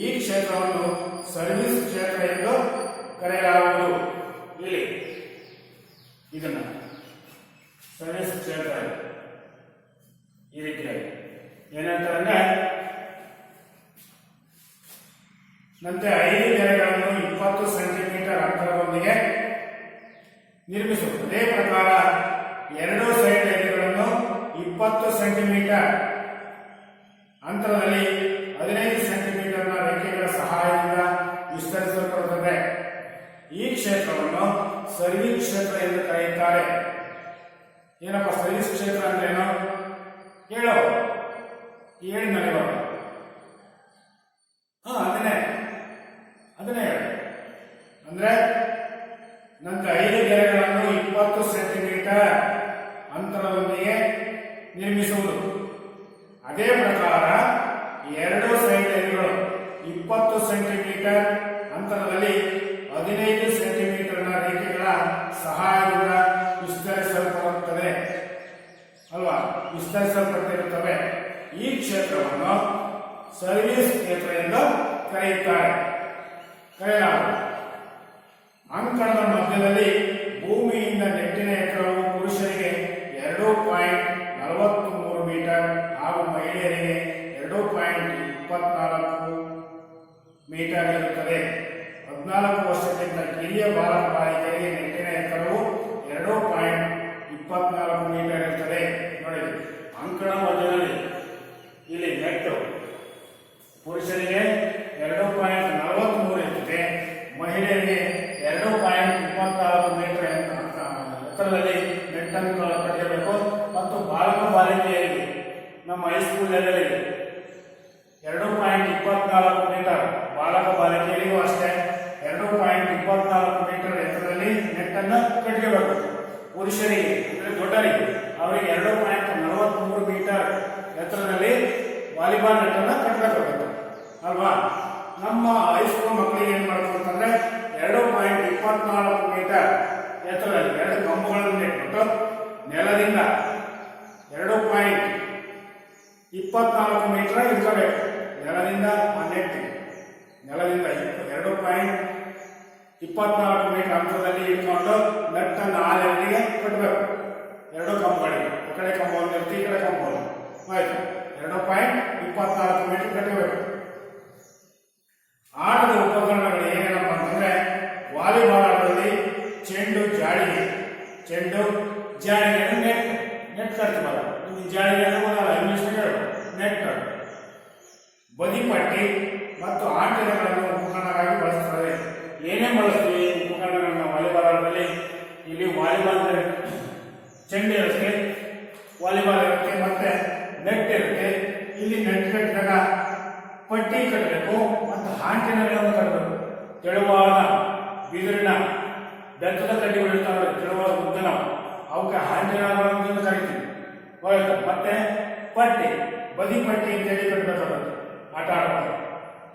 ಈ ಕ್ಷೇತ್ರವನ್ನು ಸರ್ವಿಸ್ ಕ್ಷೇತ್ರ ಎಂದು ಕರೆಯಲಾಗುವುದು. ಇಲ್ಲಿ ಇದನ್ನ ಸರ್ವಿಸ್ ಕ್ಷೇತ್ರ ಈ ರೀತಿಯಾಗಿ ಏನಂತಾರೆ, ನಂತೆ 5 ಗೆರೆಗಳನ್ನು 20 ಸೆಂಟಿಮೀಟರ್ ಅಂತರದೊಂದಿಗೆ ನಿರ್ಮಿಸುವುದು. ಅದೇ ಪ್ರಕಾರ 2 ಸೈಡ್ ಲೈನ್ಗಳನ್ನು 20 ಸೆಂಟಿಮೀಟರ್ ಅಂತರದಲ್ಲಿ 15 ಸೆಂಟಿಮೀಟರ್ನ ರೇಖೆಗಳ ಸಹಾಯದಿಂದ ವಿಸ್ತರಿಸಲ್ಪಡುತ್ತದೆ. ಈ ಕ್ಷೇತ್ರವನ್ನು ಸರ್ವಿಸ್ ಕ್ಷೇತ್ರ ಎಂದು ಕರೆಯುತ್ತಾರೆ. ಏನಪ್ಪ ಸರ್ವಿಸ್ ಕ್ಷೇತ್ರ ಅಂದ್ರೇನು ಹೇಳೋ, ಹೇಳಿದ್ಮೇಲೆ ಇವಾಗ ಅದನ್ನೇ ಹೇಳ ಅಂದ್ರೆ ನಂತರ 5 ಗೆರೆಗಳನ್ನು 20 ಸೆಂಟಿಮೀಟರ್ ಅಂತರದೊಂದಿಗೆ ನಿರ್ಮಿಸುವುದು. ಅದೇ ಪ್ರಕಾರ 2 ಸೈಡ್ ಲೈನ್ಗಳು 20 ಸೆಂಟಿಮೀಟರ್ ಅಂತರದಲ್ಲಿ 15 ಸೆಂಟಿಮೀಟರ್ನ ರೇಖೆಗಳ ಸಹಾಯದಿಂದ ವಿಸ್ತರಿಸಲ್ಪಡುತ್ತದೆ ಅಲ್ವಾ, ವಿಸ್ತರಿಸಲ್ಪಟ್ಟಿರುತ್ತವೆ. ಈ ಕ್ಷೇತ್ರವನ್ನು ಸರ್ವಿಸ್ ಕ್ಷೇತ್ರ ಎಂದು ಕರೆಯಲಾಗುತ್ತದೆ. ಅಂಕಣದ ಮಧ್ಯದಲ್ಲಿ ಭೂಮಿಯಿಂದ ನೆಟ್ಟಿನ ಎತ್ತರವು ಪುರುಷರಿಗೆ 2.43 ಮೀಟರ್ ಹಾಗೂ ಮಹಿಳೆಯರಿಗೆ 2.24 ಮೀಟರ್ ಇರುತ್ತದೆ. 14 ವರ್ಷಕ್ಕಿಂತ ಕಿರಿಯ ಬಾಲ ಬಾಲಕ ಬಾಲಿಕೆಯರಿಗೆ ನೆಟ್ಟಿನ ಎತ್ತರವು 2.24 ಮೀಟರ್ ಇರುತ್ತದೆ. ನೋಡಿ, ಅಂಕಣ ಮಧ್ಯದಲ್ಲಿ ಇಲ್ಲಿ ನೆಟ್ಟು ಪುರುಷರಿಗೆ 2.43 ಇರ್ತದೆ, ಮಹಿಳೆಯರಿಗೆ 2.24 ಮೀಟರ್ ಎತ್ತರದಲ್ಲಿ ನೆಟ್ಟನ್ನು ಕಟ್ಟಬೇಕು. ಮತ್ತು ಬಾಲಕ ಬಾಲಿಕೆಯರಿಗೆ ನಮ್ಮ ಹೈಸ್ಕೂಲ್ ಲೆವೆಲ್ಗೆ 2.24 ಮೀಟರ್, ಬಾಲಕ ಬಾಲಿಕೆಯರಿಗೂ ಅಷ್ಟೇ 2.24 ಮೀಟರ್ ಎತ್ತರದಲ್ಲಿ ನೆಟ್ಟನ್ನು ಕಟ್ಟಬೇಕು. ಪುರುಷರಿಗೆ ಅಂದರೆ ದೊಡ್ಡರಿಗೆ ಅವರಿಗೆ 2.43 ಮೀಟರ್ ಎತ್ತರದಲ್ಲಿ ವಾಲಿಬಾಲ್ ನೆಟ್ಟನ್ನು ಕಟ್ಟಬೇಕಾಗುತ್ತೆ ಅಲ್ವಾ. ನಮ್ಮ ಹೈಸ್ಕೂಲ್ ಮಕ್ಕಳಿಗೆ ಏನು ಮಾಡಬೇಕು ಅಂತಂದ್ರೆ 2.24 ಮೀಟರ್ ಎತ್ತರದಲ್ಲಿ 2 ಕಂಬಗಳನ್ನು ನೆಟ್ಬಿಟ್ಟು ನೆಲದಿಂದ 2.24 ಮೀಟರ್ ಇಟ್ಕೋಬೇಕು. ನೆಲದಿಂದ ಆ ನೆಟ್ ನೆಲದಿಂದ 2.24 ಮೀಟರ್ ಅಂತರದಲ್ಲಿ ಇಟ್ಕೊಂಡು ನೆಟ್ಟನ್ನು ಆ ಲೆವೆಲ್ಗೆ ಕಟ್ಟಬೇಕು. 2 ಕಂಬಗಳಿಗೆ, ಈ ಕಡೆ ಕಂಬವನ್ನು ಇರ್ತಿ, ಈ ಕಡೆ ಕಂಬವನ್ನು ಆಯ್ತು 2.24 ಮೀಟರ್ ಕಟ್ಟಬೇಕು. ಆಟದ ಉಪಕರಣಗಳು ಏನೇನಪ್ಪ ಅಂತಂದ್ರೆ ವಾಲಿಬಾಲ್ ಆಟದಲ್ಲಿ ಚೆಂಡು, ಜಾಳಿಗೆ, ಚೆಂಡು, ಜಾಳಿಗೆ ನೆಟ್ ನೆಟ್ ಕಟ್ತೀವಲ್ಲ, ಇಲ್ಲಿ ಜಾಳಿಗೆ ಅನ್ನೋದಲ್ಲ, ಇಂಗ್ಲಿಷ್ ನೆಟ್, ಬದಿಪಟ್ಟಿ ಮತ್ತು ಆಟಗಳನ್ನು ಉಪಕರಣವಾಗಿ ಬಳಸುತ್ತಾರೆ. ಏನೇ ಬಳಸ್ತೀವಿ ಉಪಕರಣಗಳನ್ನ ವಾಲಿಬಾಲ್ ಆಟದಲ್ಲಿ? ಇಲ್ಲಿ ವಾಲಿಬಾಲ್ ಚೆಂಡು ಇರುತ್ತೆ, ವಾಲಿಬಾಲ್ ಇರುತ್ತೆ, ಮತ್ತೆ ನೆಟ್ ಇರುತ್ತೆ. ಇಲ್ಲಿ ನೆಟ್ ಕಟ್ಟಿದಾಗ ಪಟ್ಟಿ ಕಟ್ಟಬೇಕು ಮತ್ತು ಆಂಟೆನಾಗಳನ್ನು ಕಟ್ಟಬೇಕು. ತೆಳುವಾದ ಬಿದಿರಿನ ಬೆತ್ತದ ಕಡ್ಡಿಗಳು ಇರ್ತಾವೆ, ತೆಳುವಾದ ಉದ್ದನ, ಅವಕ್ಕೆ ಆಂಟೆನಾಗಳನ್ನು ಕರಿತೀವಿ. ಮತ್ತೆ ಪಟ್ಟಿ, ಬದಿ ಪಟ್ಟಿ ಅಂತೇಳಿ ಕಟ್ಟಬೇಕಾಗುತ್ತೆ. ಆಟ ಆಡ್ತಾರೆ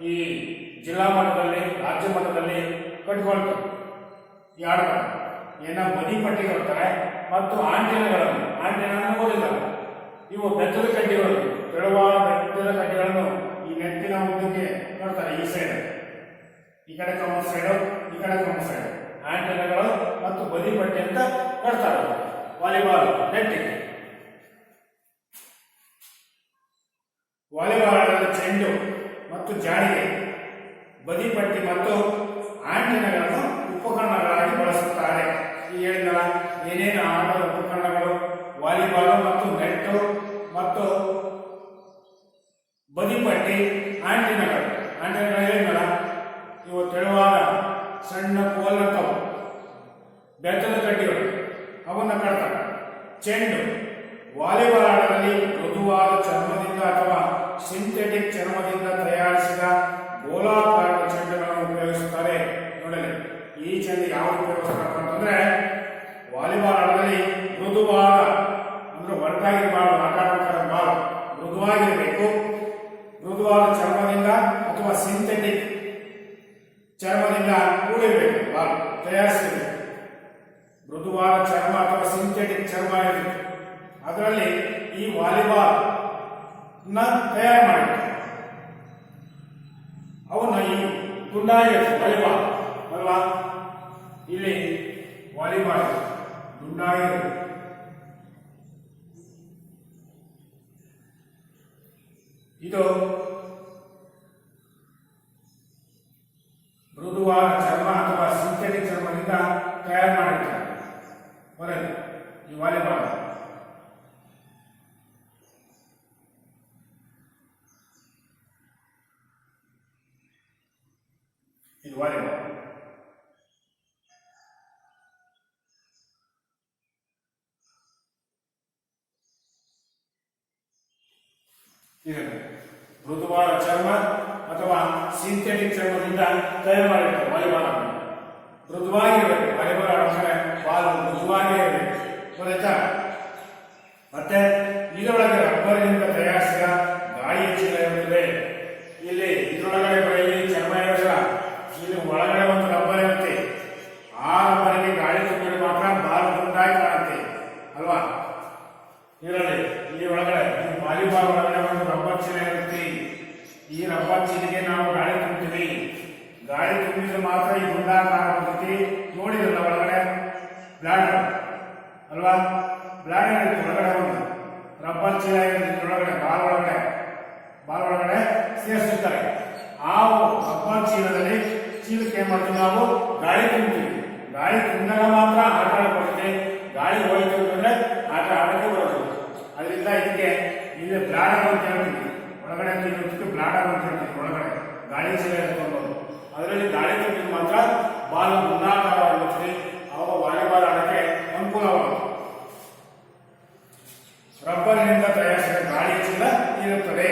ಈ ಜಿಲ್ಲಾ ಮಟ್ಟದಲ್ಲಿ, ರಾಜ್ಯ ಮಟ್ಟದಲ್ಲಿ ಕಟ್ಕೊಳ್ತಾರೆ ಈ ಆಡ್ತಾರೆ. ಬದಿ ಪಟ್ಟಿ ಕೊಡ್ತಾರೆ ಮತ್ತು ಆಂಟೆನಾಗಳನ್ನು ಓದಿದ್ದಾರೆ. ಇವು ಬೆತ್ತದ ಕಡ್ಡಿಗಳು, ತೆಳುವಾದ ಬೆತ್ತದ ಕಡ್ಡಿಗಳನ್ನು ಈ ನೆಟ್ಟಿನ ಉದ್ದಕ್ಕೆ ನೋಡ್ತಾರೆ. ಈ ಸೈಡ್, ಈ ಕಡೆ ಕಮ್ಮ ಸೈಡು, ಈ ಕಡೆ ಕಮ್ಮ ಸೈಡು ಆಂಟೆನಾಗಳು ಮತ್ತು ಬದಿ ಪಟ್ಟಿ ಅಂತ ಕೊಡ್ತಾರೆ ವಾಲಿಬಾಲ್ ನೆಟ್ಟಿಗೆ. ವಾಲಿಬಾಲ್ ಆಟದ ಚೆಂಡು ಮತ್ತು ಜಾಳಿಗೆ, ಬದಿಪಟ್ಟಿ ಮತ್ತು ಆಂಟೆನಾಗಳನ್ನು ಉಪಕರಣಗಳಾಗಿ ಬಳಸುತ್ತಾರೆ. ಈ ಹೇಳಿದಲ್ಲ ಏನೇನು ಆಟದ ಉಪಕರಣಗಳು, ವಾಲಿಬಾಲ್ ಮತ್ತು ನೆಟ್ಟು ಮತ್ತು ಬದಿಪಟ್ಟಿ, ಆಂಟೆನಾಗಳು ಹೇಳಿದ್ನಲ್ಲ, ಇವು ತೆಳುವಾದ ಸಣ್ಣ ಕೋಲಂತವು ಬೆತ್ತದ ಕಡ್ಡಿಗಳು, ಅವನ್ನ ಕಟ್ತಾರೆ. ಚೆಂಡು, ವಾಲಿಬಾಲ್ ಆಟದಲ್ಲಿ ಮೃದುವಾದ ಚರ್ಮದಿಂದ ಅಥವಾ ಸಿಂಥೆಟಿಕ್ ಚರ್ಮದಿಂದ ತಯಾರಿಸಿದ ಗೋಲಾಕಾರದ ಚೆಂಡುಗಳನ್ನು ಉಪಯೋಗಿಸುತ್ತಾರೆ. ನೋಡಲಿ, ಈ ಚೆಂಡು ಯಾವುದು ಉಪಯೋಗಿಸ್ತಾರೆ ಅಂತಂದ್ರೆ ವಾಲಿಬಾಲ್ ಆಟದಲ್ಲಿ ಮೃದುವಾದ ಅಂದ್ರೆ ಒರಟಾಗಿರಬಾರ್ದು, ಆಟ ಆಡಬೇಕಾದ ಬಾಲ್ ಮೃದುವಾಗಿರಬೇಕು. ಮೃದುವಾದ ಚರ್ಮದಿಂದ ಅಥವಾ ಸಿಂಥೆಟಿಕ್ ಚರ್ಮದಿಂದ ಕೂಡಿರಬೇಕು, ಬಾಲ್ ತಯಾರಿಸಿರಬೇಕು. ಮೃದುವಾದ ಚರ್ಮ ಅಥವಾ ಸಿಂಥೆಟಿಕ್ ಚರ್ಮ ಇರಬೇಕು. ಅದರಲ್ಲಿ ಈ ವಾಲಿಬಾಲ್ ತಯಾರು ಮಾಡಿರ್ತಾರೆ. ಅವನ್ನ ಈ ದುಂಡಾಗಿರುತ್ತೆ ವಾಲಿಬಾಲ್ ಅಲ್ವಾ. ಇಲ್ಲಿ ವಾಲಿಬಾಲ್ ದುಂಡಾಗಿರುತ್ತೆ. ಇದು ಮೃದುವಾದ ಚರ್ಮ ಅಥವಾ ಸಿಂಥೆಟಿಕ್ ಚರ್ಮದಿಂದ ತಯಾರು ಮಾಡಿರ್ತಾರೆ ಹೊರಗೆ ಈ ವಾಲಿಬಾಲ್. ಇದು ವಾಲಿಬಾಲ್. ಮೃದುವಾದ ಚರ್ಮ ಅಥವಾ ಸಿಂಥೆಟಿಕ್ ಚರ್ಮದಿಂದ ತಯಾರು ಮಾಡಿರ್ತಾರೆ ವಾಲಿಬಾಲ್. ಮೃದುವಾಗಿರಬೇಕು ವಾಲಿಬಾಲ್ ಆಡೋದ್ರೆ ಬಾಲ್ ಮೃದುವಾಗಿ ಇರಬೇಕು, ಗೊತ್ತಾಯ್ತಾ. ಮತ್ತೆ ಇದರೊಳಗೆ ರಬ್ಬರ್ನಿಂದ ತಯಾರಿಸಿದ ಗಾಳಿಯ ಚೀಲ ಇರುತ್ತದೆ. ಇಲ್ಲಿ ಇದರೊಳಗಡೆ ಬರೀ ಚರ್ಮ ಇರೋದಿಲ್ಲ, ಇಲ್ಲಿ ಒಳಗಡೆ ಒಂದು ರಬ್ಬರ್ ಇರುತ್ತೆ. ಆ ರಬ್ಬರಿಗೆ ಗಾಳಿ ತುಂಬಿದ್ರೆ ಮಾತ್ರ ಬಾಲ್ ದುಂಡಾಗಿ ಕಾಣುತ್ತೆ ಅಲ್ವಾ. ಇದರಲ್ಲಿ ಈ ಒಳಗಡೆ ವಾಲಿಬಾಲ್ ಒಳಗಡೆ ಒಂದು ರಬ್ಬರ್ ಚೀಲ ಇರುತ್ತೆ. ಈ ರಬ್ಬರ್ ಚೀಲಿಗೆ ನಾವು ಗಾಳಿ ತುಂಬ್ತೀವಿ. ಗಾಳಿ ತುಂಬಿದ್ರೆ ಮಾತ್ರ ಈ ದುಂಡಾಕಾರ ಬರ್ತೈತಿ. ನೋಡಿದ್ರಲ್ಲ ಒಳಗಡೆ ಬ್ಲಾಡರ್ ಅಲ್ವಾ, ಬ್ಲಾಡರ್ ಇರುತ್ತೆ ಒಳಗಡೆ ಒಂದು ರಬ್ಬರ್ ಚೀಲ ಇರುತ್ತೆ. ಒಳಗಡೆ ಬಾಲ್ ಒಳಗಡೆ ಸೇರಿಸಿರ್ತಾರೆ. ಆ ರಬ್ಬರ್ ಚೀಲದಲ್ಲಿ ಚೀಲಕ್ಕೆ ಏನ್ ಮಾಡ್ತೀವಿ ನಾವು ಗಾಳಿ ತುಂಬ್ತೀವಿ. ಗಾಳಿ ತುಂಬಿದಾಗ ಮಾತ್ರ ಆಟ ಆಡಬಹುದು. ಗಾಳಿ ಹೋಯ್ತು ಅಂತಂದ್ರೆ ಆಟ ಆಡಕ್ಕೆ ಬರೋದು. ಅದರಿಂದ ಇದಕ್ಕೆ ಇಲ್ಲಿ ಬ್ಲಾಡರ್ ಅಂತ ಹೇಳ್ತೀವಿ, ಒಳಗಡೆ ಇದಕ್ಕೆ ಬ್ಲಾಡರ್ ಅಂತ ಹೇಳ್ತೀವಿ. ಒಳಗಡೆ ಗಾಳಿ ಸಲ ಇಟ್ಕೊಳ್ಬಹುದು. ಅದರಲ್ಲಿ ಗಾಳಿ ತುಂಬಿದ ಮಾತ್ರ ಬಾಲ್ ಗುಣಾಕಾರವಾಗಿರುತ್ತೆ. ಅವಾಗ ವಾಲಿಬಾಲ್ ಆಡಕ್ಕೆ ಅನುಕೂಲವಾಗುತ್ತೆ. ರಬ್ಬರ್ನಿಂದ ತಯಾರಿಸಿದ ಗಾಳಿ ಚೀಲ ಇರುತ್ತದೆ.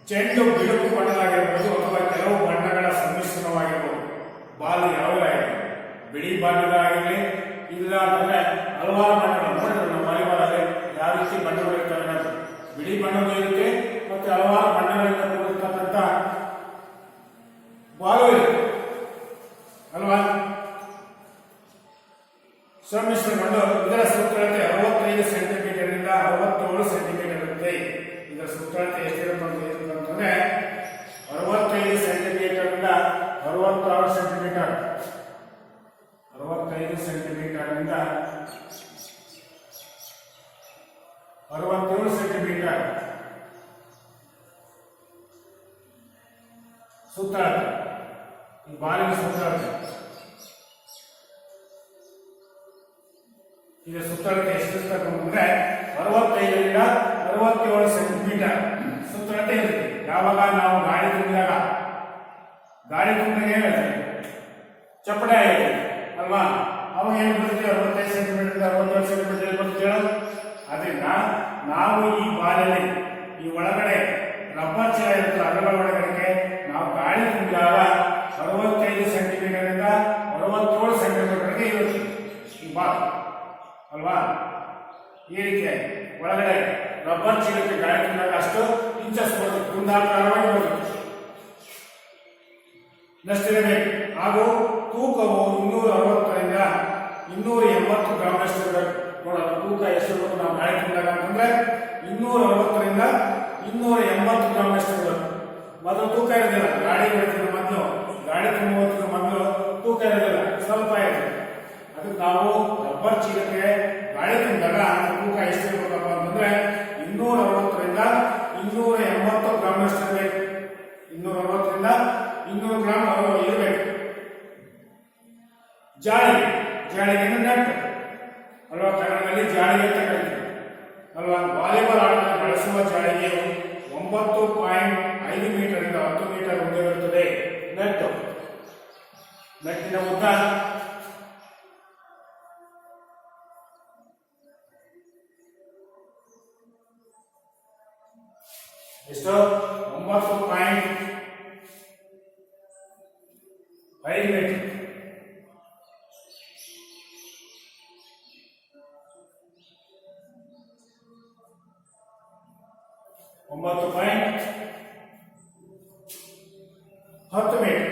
ಚೆಂಡು ಬಿಳುಪು ಬಣ್ಣದಾಗಿರಬಹುದು ಅಥವಾ ಕೆಲವು ಬಣ್ಣಗಳ ಸಮ್ಮಿಶ್ರಣವಾಗಿರಬಹುದು. ಬಾಲ್ ಯಾವೆಲ್ಲ ಇದೆ, ಬಿಳಿ ಬಣ್ಣದಾಗಿರಲಿ, ಇಲ್ಲ ಅಂತಂದ್ರೆ ಹಲವಾರು ಬಣ್ಣಗಳು ನೋಡಿದ್ರೆ ನಮ್ಮ ವಾಲಿಬಾಲ್ ಅಲ್ಲಿ ಯಾವ ರೀತಿ ಬಣ್ಣಗಳು ಇರ್ತವೆ ಅನ್ನೋದು. ಬಿಳಿ ಬಣ್ಣಗಳು ಇರುತ್ತೆ ಮತ್ತೆ ಹಲವಾರು ಬಣ್ಣಗಳಿಂದ ಕೂಡಿರ್ತಕ್ಕಂಥ ಬಾಲು ಇರುತ್ತೆ ಅಲ್ವಾ. ಸಮ್ಮಿಶ್ರಣಗೊಂಡು ಇದರ ಸುತ್ತಳತೆ 65 ಸೆಂಟಿಮೀಟರ್ ಇಂದ 67 ಸೆಂಟಿಮೀಟರ್ ಇರುತ್ತೆ. ಇದರ ಸುತ್ತಳತೆ ಎಷ್ಟಿರುತ್ತೆ ಅಂತಂದ್ರೆ 65 ಸೆಂಟಿಮೀಟರ್ ಇಂದ 66 ಸೆಂಟಿಮೀಟರ್, 65 ಸೆಂಟಿಮೀಟರ್ ಇಂದ 67 ಸೆಂಟಿಮೀಟರ್ ಸುತ್ತಳತೆ. ಈ ಬಾಲಿನ ಸುತ್ತಳತೆ ಇದರ ಸುತ್ತಳತೆ ಎಷ್ಟಿರ್ತದೆ ಅಂದ್ರೆ 65 ರಿಂದ 67 ಸೆಂಟಿಮೀಟರ್ ಸುತ್ತಳತೆ ಇರುತ್ತೆ. ಯಾವಾಗ ನಾವು ಗಾಳಿ ತುಂಬಿದಾಗ ಏನಿದೆ ಚಪ್ಪಡೆ ಆಗಿದೆ ಅಲ್ವಾ, ಅವಾಗ ಏನು ಬರುತ್ತೆ 65 ಸೆಂಟಿಮೀಟರ್ ಇಂದ 67 ಸೆಂಟಿಮೀಟರ್ ಬರುತ್ತೆ ಹೇಳೋದು. ಅದರಿಂದ ನಾವು ಈ ಬಾಲಲ್ಲಿ ಈ ಒಳಗಡೆ ರಬ್ಬರ್ ಚೀಲ ಇರುತ್ತೆ, ಅದರ ಒಳಗಡೆ ನಾವು ಗಾಳಿ ತುಂಬಿದಾಗ 65 ಸೆಂಟಿಮೀಟರ್ ಇಂದ 67 ಸೆಂಟಿಮೀಟರ್ಗೆ ಇರುತ್ತೆ ಈ ಬಾಲ್ ಅಲ್ವಾ. ಈ ರೀತಿ ಒಳಗಡೆ ರಬ್ಬರ್ ಚೀಲಕ್ಕೆ ಗಾಳಿ ತುಂಬಿದಾಗ ಅಷ್ಟು ಇಂಚಸ್ ಬರುತ್ತೆ, ಕುಂದಾಕಾರವಾಗಿ ಬರುತ್ತೆ. ನಷ್ಟಿರಬೇಕು. ಹಾಗೂ ತೂಕವು 260 ರಿಂದ 280 ಗ್ರಾಮಷ್ಟು ಇರಬೇಕು. ನೋಡೋಣ ತೂಕ ಎಷ್ಟು ನಾವು ಗಾಳಿ ತುಂಬಿದಾಗ ಅಂತಂದ್ರೆ 260 ರಿಂದ 280 ಗ್ರಾಮಷ್ಟು ಇರಬೇಕು. ಮೊದಲು ತೂಕ ಇರೋದಿಲ್ಲ, ಗಾಳಿ ಹೊಡೆದ ಮೊದಲು, ಗಾಳಿ ತುಂಬುವ ಮೊದಲು ತೂಕ ಇರೋದಿಲ್ಲ, ಸ್ವಲ್ಪ ಇರುತ್ತೆ. ಅದಕ್ಕೆ ನಾವು ರಬ್ಬರ್ ಚೀಲಕ್ಕೆ ಗಾಳಿ ತುಂಬಿದಾಗ ತೂಕ ಎಷ್ಟು ಇರಬೇಕಪ್ಪ ಅಂತಂದ್ರೆ 260 ರಿಂದ 280 ಗ್ರಾಮಷ್ಟು ಇರಬೇಕು. 260 ರಿಂದ 200 ಗ್ರಾಮ್ ಇರಬೇಕು. ಜಾಳಿಗೆ ನೆಟ್ ಅಲ್ವಾ, ಕನ್ನಡದಲ್ಲಿ ಜಾಳಿಗೆ ಅಂತ ಕರೀತೀವಿ ಅಲ್ವಾ. ವಾಲಿಬಾಲ್ ಆಟದಲ್ಲಿ ಬಳಸುವ ಜಾಳಿಗೆ 9.5 ಮೀಟರ್ ಇಂದ 10 ಮೀಟರ್ ಉದ್ದವಿರುತ್ತದೆ. ನೆಟ್ಟಿನ ಉದ್ದ ಎಷ್ಟು? 9.5 ಮೀಟರ್. ಒಂಬತ್ತು ಪಾಯಿಂಟ್ 10 ಮೀಟರ್.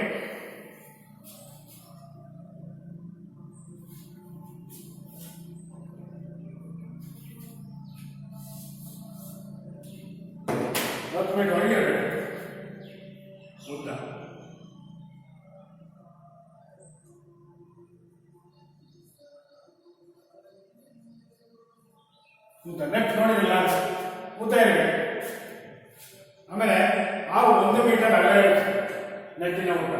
ಒಳಗೆ ಉದ್ದ ನೆಟ್ ನೋಡಿರಲಿಲ್ಲ, ಉದ್ದ ಇರಬೇಕು. ಆಮೇಲೆ ಆ 1 ಮೀಟರ್ ಅಗಲ ಇರುತ್ತೆ ನೆಟ್ಟಿನ ಉದ್ದ,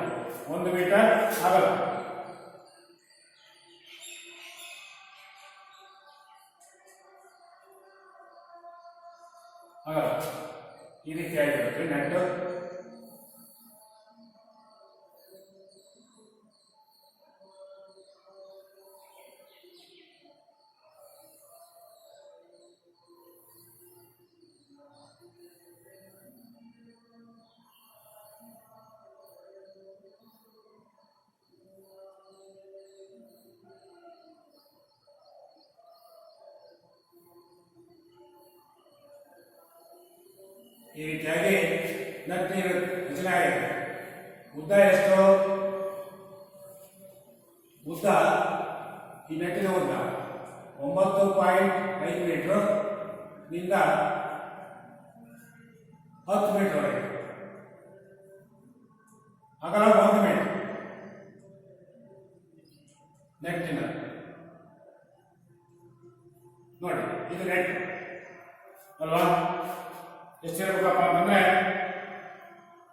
1 ಮೀಟರ್ ಅಗಲ. ಈ ರೀತಿಯಾಗಿರುತ್ತೆ ನೆಟ್. ಈ ರೀತಿಯಾಗಿ ನಟ್ ರಚನೆ ಆಗಿದೆ. ಉದ್ದ ಎಷ್ಟು? ಉದ್ದ ಈ ನೆಟ್ಟಿನ ಉದ್ದ 9.5 ಮೀಟರ್ ನಿಂದ 10 ಮೀಟರ್ ವರೆಗೆ, ಅಗಲ 1 ಮೀಟರ್ ನೆಟ್ಟಿನ. ನೋಡಿ ಇದು ನೆಟ್ ಅಲ್ವಾ. ಎಷ್ಟಿರಬೇಕಪ್ಪ ಅಂತಂದ್ರೆ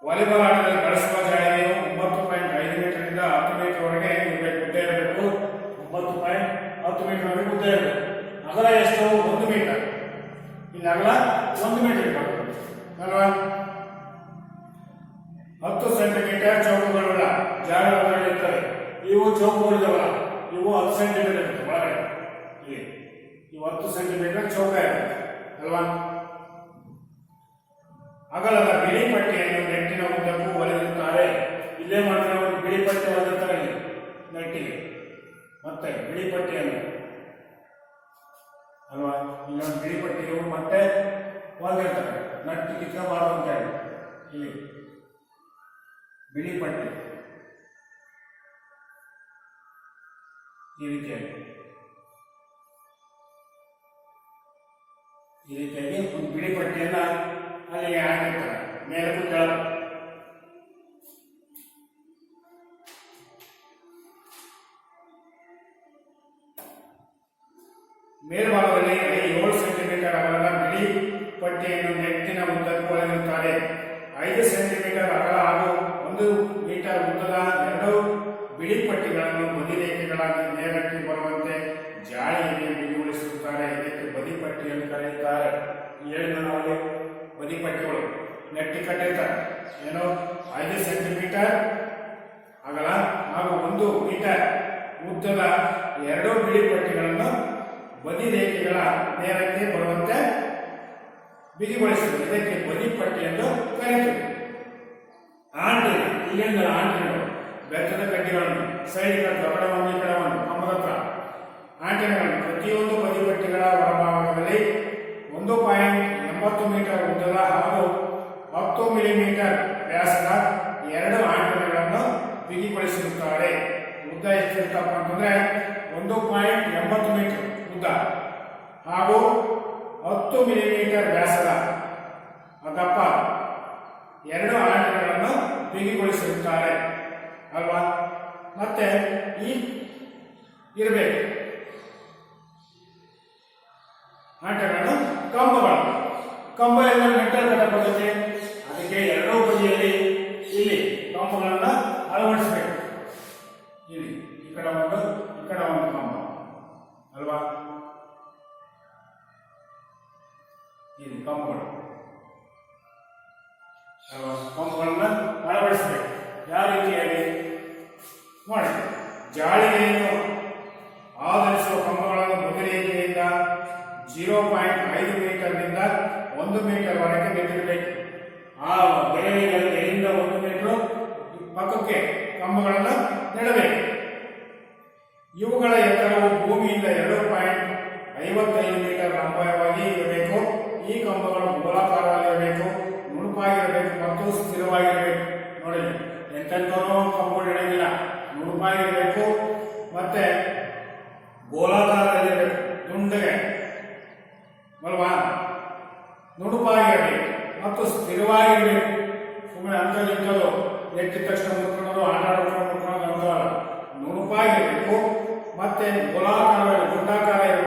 ವಾಲಿಬಾಲ್ ಆಟದಲ್ಲಿ ಬಳಸುವ ಜಾಳಿಗೆಯು 9.5 ಮೀಟರ್ ಇಂದ 10 ಮೀಟರ್ ವರೆಗೆ ಇರಬೇಕು, ಉದ್ದ ಇರಬೇಕು. ಇವು 10 ಸೆಂಟಿಮೀಟರ್ ಇರುತ್ತೆ ಒಳಗಡೆ. ಇಲ್ಲಿ ಇವು 10 ಸೆಂಟಿಮೀಟರ್ ಚೌಕ ಇರುತ್ತೆ ಅಲ್ವಾ. ಅಗಲದ ಬಿಳಿ ಪಟ್ಟಿಯನ್ನು ನೆಟ್ಟಿನ ಉದ್ದಕ್ಕೂ ಹೊಲಿದಿರುತ್ತಾರೆ. ಇಲ್ಲೇ ಮಾತ್ರ ಒಂದು ಬಿಳಿ ಪಟ್ಟಿ ಹೊಲಿದಿರ್ತಾರೆ ನೆಟ್ಟಿಗೆ, ಮತ್ತೆ ಬಿಳಿ ಪಟ್ಟಿಯನ್ನು ಅಲ್ವಾ. ಇನ್ನೊಂದು ಬಿಳಿ ಪಟ್ಟಿಗೆ ಮತ್ತೆ ಹೊಲಿದಿರ್ತಾರೆ, ನಟ್ಟು ಕಿತ್ಕೋಬಾರ್ದು ಅಂತ ಹೇಳಿ. ಇಲ್ಲಿ ಬಿಳಿ ಪಟ್ಟಿ ಈ ರೀತಿಯಾಗಿ ಒಂದು ಬಿಳಿ ಪಟ್ಟಿಯನ್ನ ಅಲ್ಲಿಗೆ ಹಾಕಿರ್ತಾರೆ ಮೇಲಕ್ಕೂ ಕೆಳ. ಮೇಲ್ಭಾಗದಲ್ಲಿ 7 ಸೆಂಟಿಮೀಟರ್ ಅಗಲದ ಬಿಳಿ ಪಟ್ಟಿಯನ್ನು ನೆಟ್ಟಿನ ಉದ್ದಕ್ಕೂ ಹೊಲಿದಿರುತ್ತಾರೆ. 5 ಸೆಂಟಿಮೀಟರ್ ಅಗಲ ಹಾಗೂ 1 ಮೀಟರ್ ಉದ್ದದ 2 ಬಿಳಿ ಪಟ್ಟಿಗಳನ್ನು ಬದಿ ರೇಖೆಗಳಾಗಿ ನೇರಕ್ಕೆ ಬರುವಂತೆ ಜಾಳಿಯಲ್ಲಿ ಬಿಗಿಗೊಳಿಸುತ್ತಾರೆ. ಇದಕ್ಕೆ ಬದಿ ಪಟ್ಟಿ ಎಂದು ಕರೆಯುತ್ತಾರೆ. ಏನು ನಾವು ಬದಿ ಪಟ್ಟಿಗಳು ನೆಟ್ಟಿ ಕಟ್ಟಿರ್ತಾರೆ. ಏನು 5 ಸೆಂಟಿಮೀಟರ್ ಅಗಲ ಹಾಗೂ 1 ಮೀಟರ್ ಉದ್ದದ 2 ಬಿಳಿ ಪಟ್ಟಿಗಳನ್ನು ಬದಿ ರೇಖೆಗಳ ನೇರಕ್ಕೆ ಬರುವಂತೆ ಬಿಗಿಗೊಳಿಸುತ್ತದೆ. ಇದಕ್ಕೆ ಬದಿ ಪಟ್ಟಿ ಎಂದು ಕರೆಯುತ್ತದೆ. ಆಂಟಿನ ಇಲ್ಲಿಂದ ಆಂಟಿನಗಳು ಬೆತ್ತದ ಕಡ್ಡಿಗಳನ್ನು ಸೈಡ್ಗಳ ದೊಡ್ಡವನ್ನು ಈ ಕಡವನ್ನು ಕಂಬದ ಹತ್ರ ಆಂಟಿನಗಳನ್ನು ಪ್ರತಿಯೊಂದು ಬದಿ ಪಟ್ಟಿಗಳ ಹೊರಭಾಗದಲ್ಲಿ 1.80 ಮೀಟರ್ ಉದ್ದದ ಹಾಗೂ 10 ಮಿಲಿಮೀಟರ್ ವ್ಯಾಸದ 2 ಆಂಟಿನಗಳನ್ನು ಬಿಗಿಗೊಳಿಸಿರುತ್ತಾರೆ. ಉದ್ದ ಎಷ್ಟಿರುತ್ತಪ್ಪ ಅಂತಂದ್ರೆ 1.80 ಮೀಟರ್ ಉದ್ದ ಹಾಗೂ 10 ಮಿಲಿಮೀಟರ್ ವ್ಯಾಸದ ದಪ್ಪ 2 ಆಂಟಿನಗಳನ್ನು ಬಿಗಿಗೊಳಿಸಿರುತ್ತಾರೆ ಅಲ್ವಾ. ಮತ್ತೆ ಈ ಇರಬೇಕು ಆಂಟೆಗಳನ್ನು ಕಂಬ ಎಲ್ಲ ನೆಟ್ಟಲ್ಲಿ ಕಟ್ಟಬಹುದು. ಅದಕ್ಕೆ 2 ಬದಿಯಲ್ಲಿ ಇಲ್ಲಿ ಕಂಬಗಳನ್ನು ಅಳವಡಿಸಬೇಕು. ಇಲ್ಲಿ ಈ ಕಡೆ ಒಂದು ಕಂಬ ಅಲ್ವಾ. ಇಲ್ಲಿ ಕಂಬಗಳನ್ನು ಅಳವಡಿಸಬೇಕು. ಯಾವ ರೀತಿಯಾಗಿ ನೋಡಿ, ಜಾಳಿಗೆಯನ್ನು ಆಧರಿಸುವ ಕಂಬಗಳನ್ನು ಬದಿ ರೇಖೆಯಿಂದ 0.5 ಮೀಟರ್ನಿಂದ 1 ಮೀಟರ್ ವರೆಗೆ ನೆಟ್ಟಿರಬೇಕು. ಆ ಬೆಳೆಯಿಂದ 1 ಮೀಟರ್ ಪಕ್ಕಕ್ಕೆ ಕಂಬಗಳನ್ನು ನೆಡಬೇಕು. ಇವುಗಳ ಎತ್ತರವು ಭೂಮಿಯಿಂದ 2.55 ಮೀಟರ್ ಲಂಬವಾಗಿ ಇರಬೇಕು. ಈ ಕಂಬಗಳು ಗೋಲಾಕಾರವಾಗಿರಬೇಕು, ನುಣುಪಾಗಿರಬೇಕು ಮತ್ತು ಸ್ಥಿರವಾಗಿರಬೇಕು. ನೋಡಿ, ಎಂತೆಂಥವೂ ಕಂಬಗಳು ಇಡಂಗಿಲ್ಲ, ನುಣುಪಾಗಿರಬೇಕು ಮತ್ತೆ ಗೋಲಾಕಾರದಲ್ಲಿರಬೇಕು, ದುಂಡಗೆ ಅಲ್ವಾ. ನುಣುಪಾಗಿರಬೇಕು ಮತ್ತು ಸ್ಥಿರವಾಗಿರಬೇಕು. ಸುಮ್ಮನೆ ಅಂಥದ್ದು ಎತ್ತಿದ ತಕ್ಷಣ ಮುಟ್ಕೊಳ್ಳೋದು, ಆಟ ಆಡೋದು ಮುಟ್ಕೊಳ್ಳೋದು ಅಂತ ನುಣುಪಾಗಿರಬೇಕು ಮತ್ತೆ ಗೋಲಾಕಾರ ದುಂಡಾಕಾರ